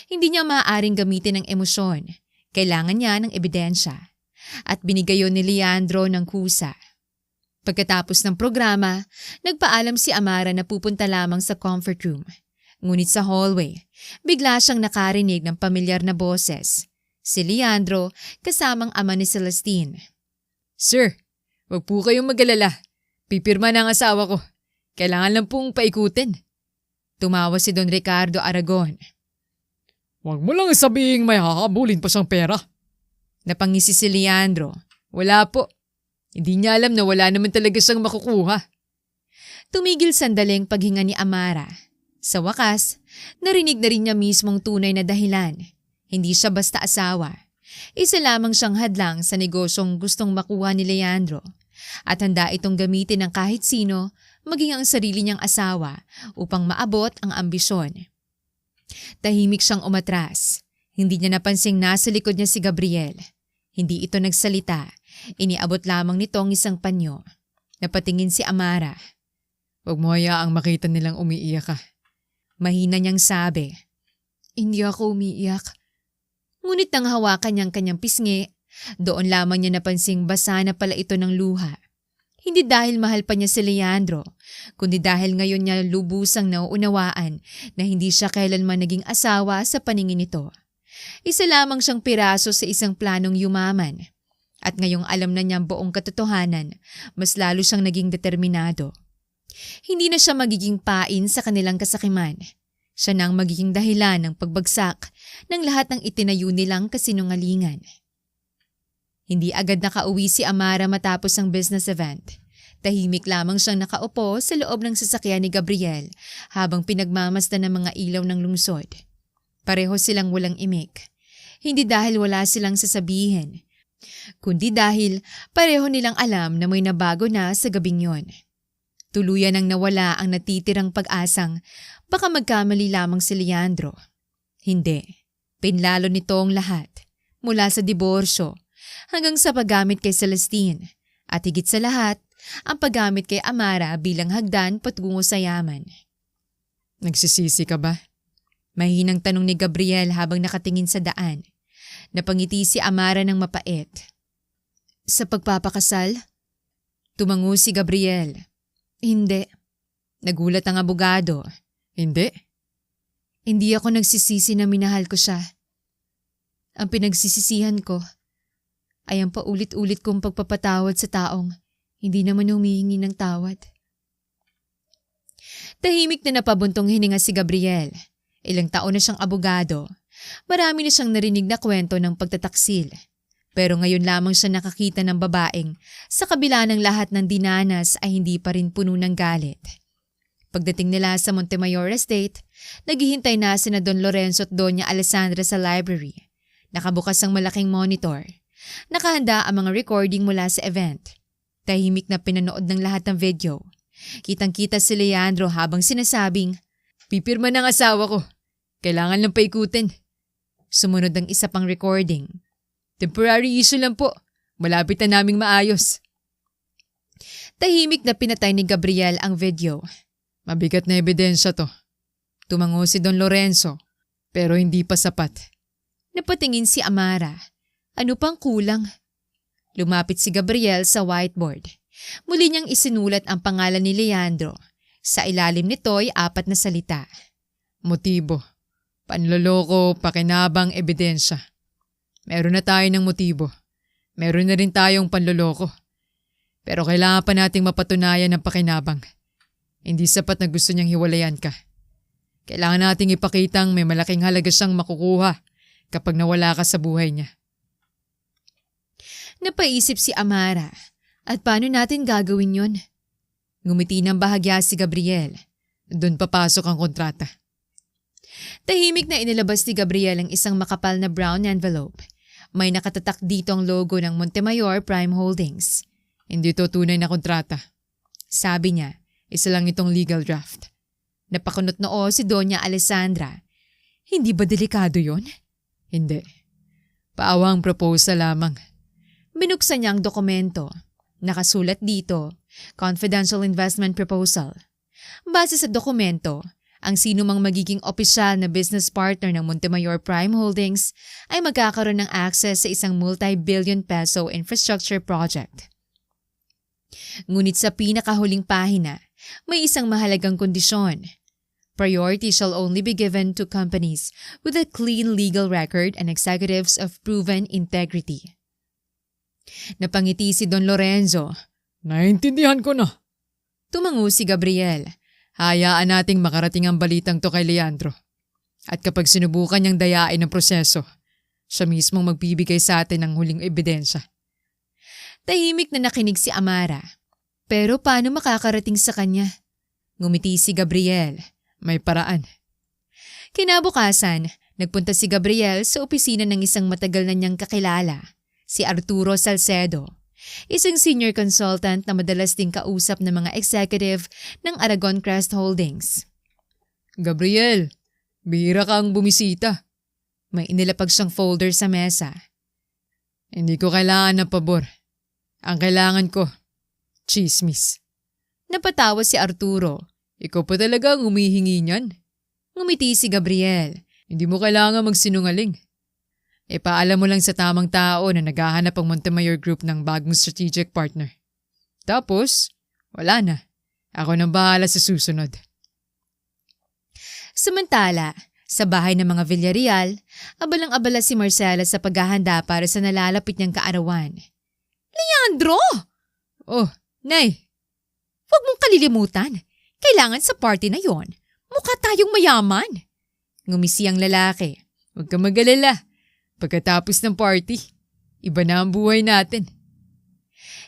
Hindi niya maaaring gamitin ang emosyon. Kailangan niya ng ebidensya. At binigayon ni Leandro ng kusa. Pagkatapos ng programa, nagpaalam si Amara na pupunta lamang sa comfort room. Ngunit sa hallway, bigla siyang nakarinig ng pamilyar na boses. Si Leandro kasamang ama ni Celestine. Sir, wag po kayong mag-alala. Pipirma ng asawa ko. Kailangan lang pong paikutin. Tumawa si Don Ricardo Aragon. Huwag mo lang sabihing may hahabulin pa siyang pera. Napangisi si Leandro. Wala po. Hindi niya alam na wala naman talaga siyang makukuha. Tumigil sandaling paghinga ni Amara. Sa wakas, narinig na rin niya mismong tunay na dahilan. Hindi siya basta asawa. Isa lamang siyang hadlang sa negosyong gustong makuha ni Leandro. At handa itong gamitin ng kahit sino, maging ang sarili niyang asawa upang maabot ang ambisyon. Tahimik siyang umatras. Hindi niya napansing nasa likod niya si Gabriel. Hindi ito nagsalita. Iniabot lamang nito ang isang panyo. Napatingin si Amara. Huwag mo hayaang makita nilang umiiyak ka. Mahina niyang sabi. Hindi ako umiiyak. Ngunit nang hawakan niyang kanyang pisngi, doon lamang niya napansing basa na pala ito ng luha. Hindi dahil mahal pa niya si Leandro, kundi dahil ngayon niya lubusang nauunawaan na hindi siya kailanman naging asawa sa paningin nito. Isa lamang siyang piraso sa isang planong yumaman. At ngayong alam na niyang buong katotohanan, mas lalo siyang naging determinado. Hindi na siya magiging pain sa kanilang kasakiman. Siya na ang magiging dahilan ng pagbagsak ng lahat ng itinayo nilang kasinungalingan. Hindi agad nakauwi si Amara matapos ang business event. Tahimik lamang siyang nakaupo sa loob ng sasakyan ni Gabriel habang pinagmamasdan ng mga ilaw ng lungsod. Pareho silang walang imik. Hindi dahil wala silang sasabihin, kundi dahil pareho nilang alam na may nabago na sa gabing yon. Tuluyan ang nawala ang natitirang pag-asang baka magkamali lamang si Leandro. Hindi. Pinlalo nito ang lahat. Mula sa diborsyo hanggang sa paggamit kay Celestine at higit sa lahat ang paggamit kay Amara bilang hagdan patungo sa yaman. Nagsisisi ka ba? Mahinang tanong ni Gabriel habang nakatingin sa daan. Napangiti si Amara ng mapait. Sa pagpapakasal? Tumango si Gabriel. Hindi. Nagulat ang abogado. Hindi. Hindi ako nagsisisi na minahal ko siya. Ang pinagsisisihan ko ay ang paulit-ulit kong pagpapatawad sa taong hindi naman humihingi ng tawad. Tahimik na napabuntong hininga si Gabriel. Ilang taon na siyang abogado. Marami na siyang narinig na kwento ng pagtataksil. Pero ngayon lamang siya nakakita ng babaeng sa kabila ng lahat ng dinanas ay hindi pa rin puno ng galit. Pagdating nila sa Montemayor Estate, naghihintay na sina Don Lorenzo at Doña Alessandra sa library. Nakabukas ang malaking monitor. Nakahanda ang mga recording mula sa event. Tahimik na pinanood ng lahat ng video. Kitang-kita si Leandro habang sinasabing, "Pipirma ng asawa ko. Kailangan lang paikutin." Sumunod ang isa pang recording. "Temporary issue lang po. Malapit na naming maayos." Tahimik na pinatay ni Gabriel ang video. Mabigat na ebidensya to. Tumango si Don Lorenzo. Pero hindi pa sapat. Napatingin si Amara. Ano pang kulang? Lumapit si Gabriel sa whiteboard. Muli niyang isinulat ang pangalan ni Leandro. Sa ilalim nito ay 4 na salita. Motibo. Panloloko, pakinabang, ebidensya. Meron na tayo ng motibo. Meron na rin tayong panloloko. Pero kailangan pa nating mapatunayan ng pakinabang. Hindi sapat na gusto niyang hiwalayan ka. Kailangan nating ipakitang may malaking halaga siyang makukuha kapag nawala ka sa buhay niya. Napaisip si Amara. At paano natin gagawin yon? Ngumiti ng bahagya si Gabriel. Doon papasok ang kontrata. Tahimik na inilabas ni Gabriel ang isang makapal na brown envelope. May nakatatak dito ang logo ng Montemayor Prime Holdings. Hindi to tunay na kontrata. Sabi niya, isa lang itong legal draft. Napakunot noo si Doña Alessandra. Hindi ba delikado yon? Hindi. Paawang proposal lamang. Binuksan niya ang dokumento. Nakasulat dito, Confidential Investment Proposal. Base sa dokumento, ang sino mang magiging opisyal na business partner ng Montemayor Prime Holdings ay magkakaroon ng access sa isang multi-billion peso infrastructure project. Ngunit sa pinakahuling pahina, may isang mahalagang kondisyon. Priority shall only be given to companies with a clean legal record and executives of proven integrity. Napangiti si Don Lorenzo. Naintindihan ko na. Tumango si Gabriel. Hayaan nating makarating ang balitang to kay Leandro. At kapag sinubukan niyang dayain ang proseso, siya mismong magbibigay sa atin ng huling ebidensya. Tahimik na nakinig si Amara. Pero paano makakarating sa kanya? Ngumiti si Gabriel. May paraan. Kinabukasan, nagpunta si Gabriel sa opisina ng isang matagal na niyang kakilala, si Arturo Salcedo, isang senior consultant na madalas ding kausap ng mga executive ng Aragon Crest Holdings. Gabriel, bihira kang bumisita. May inilapag siyang folder sa mesa. Hindi ko kailangan ng pabor. Ang kailangan ko, chismis. Napatawa si Arturo. Ikaw pa talaga ang humihingi niyan. Ngumiti si Gabriel. Hindi mo kailangan magsinungaling. Ipaalam mo lang sa tamang tao na naghahanap ang Montemayor Group ng bagong strategic partner. Tapos, wala na. Ako nang bahala sa susunod. Samantala, sa bahay ng mga Villarreal, abalang-abala si Marcela sa paghahanda para sa nalalapit niyang kaarawan. Leandro! Oh, Nay! Huwag mong kalilimutan. Kailangan sa party na yon. Mukha tayong mayaman. Ngumisi ang lalaki. Huwag kang mag-alala. Pagkatapos ng party, iba na ang buhay natin.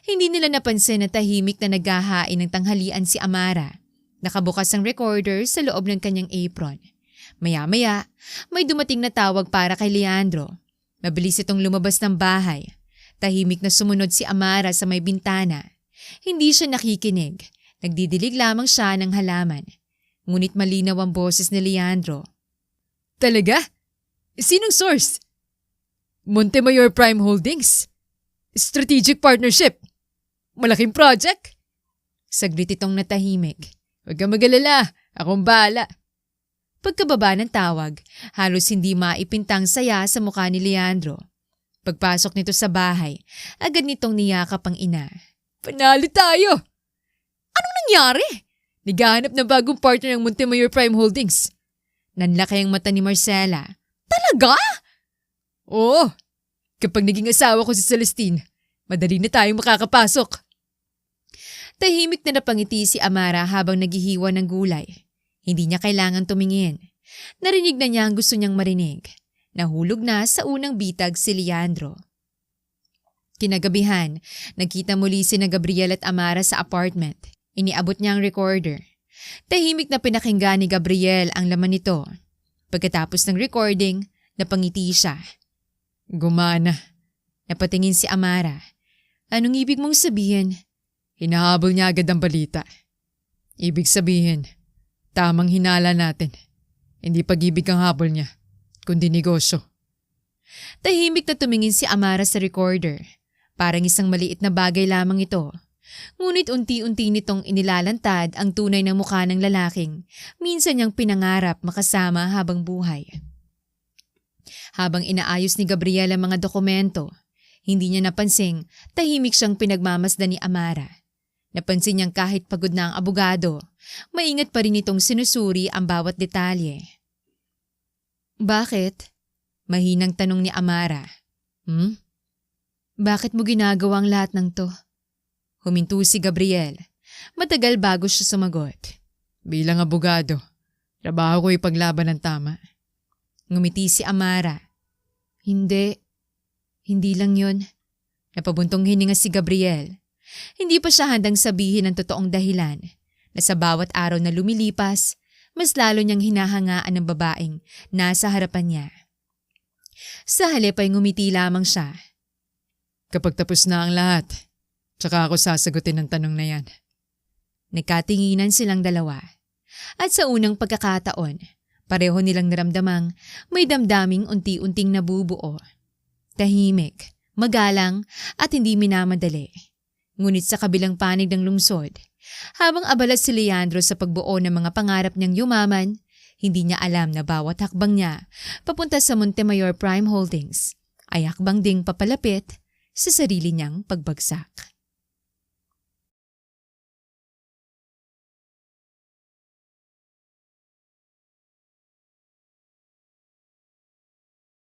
Hindi nila napansin na tahimik na naghahain ng tanghalian si Amara. Nakabukas ang recorder sa loob ng kanyang apron. Maya-maya, may dumating na tawag para kay Leandro. Mabilis itong lumabas ng bahay. Tahimik na sumunod si Amara sa may bintana. Hindi siya nakikinig. Nagdidilig lamang siya ng halaman. Ngunit malinaw ang boses ni Leandro. Talaga? Sinong source? Montemayor Prime Holdings? Strategic partnership? Malaking project? Saglit itong natahimik. Huwag kang mag-alala. Akong bahala. Pagkababa ng tawag, halos hindi maipintang saya sa mukha ni Leandro. Pagpasok nito sa bahay, agad nitong niyakap ang ina. Panalo tayo! Anong nangyari? Naghahanap ng bagong partner ng Montemayor Prime Holdings. Nanlaki ang mata ni Marcela. Talaga? Oo. Kapag naging asawa ko si Celestine, madali na tayong makakapasok. Tahimik na napangiti si Amara habang naghihiwa ng gulay. Hindi niya kailangan tumingin. Narinig na niya ang gusto niyang marinig. Nahulog na sa unang bitag si Leandro. Kinagabihan, nagkita muli sina Gabriel at Amara sa apartment. Iniabot niya ang recorder. Tahimik na pinakinggan ni Gabriel ang laman nito. Pagkatapos ng recording, napangiti siya. Gumana. Napatingin si Amara. Anong ibig mong sabihin? Hinahabol niya agad ang balita. Ibig sabihin, tamang hinala natin. Hindi pag-ibig ang habol niya, kundi negosyo. Tahimik na tumingin si Amara sa recorder. Parang isang maliit na bagay lamang ito. Ngunit unti-unti nitong inilalantad ang tunay na mukha ng lalaking minsan niyang pinangarap makasama habang buhay. Habang inaayos ni Gabriel ang mga dokumento, hindi niya napansing tahimik siyang pinagmamasdan ni Amara. Napansin niyang kahit pagod na ang abogado, maingat pa rin itong sinusuri ang bawat detalye. Bakit? Mahinang tanong ni Amara. Bakit mo ginagawa ang lahat ng to? Huminto si Gabriel. Matagal bago siya sumagot. Bilang abogado, trabaho ko ipaglaban ng tama. Ngumiti si Amara. Hindi lang yun. Napabuntong hininga si Gabriel. Hindi pa siya handang sabihin ang totoong dahilan na sa bawat araw na lumilipas, mas lalo niyang hinahangaan ng babaeng nasa harapan niya. Sa halip ay ngumiti lamang siya. Kapag tapos na ang lahat, tsaka ako sasagutin ang tanong na yan. Nagkatinginan silang dalawa. At sa unang pagkakataon, pareho nilang naramdamang may damdaming unti-unting nabubuo. Tahimik, magalang at hindi minamadali. Ngunit sa kabilang panig ng lungsod, habang abala si Leandro sa pagbuo ng mga pangarap niyang yumaman, hindi niya alam na bawat hakbang niya papunta sa Montemayor Prime Holdings ay hakbang ding papalapit sa sarili niyang pagbagsak.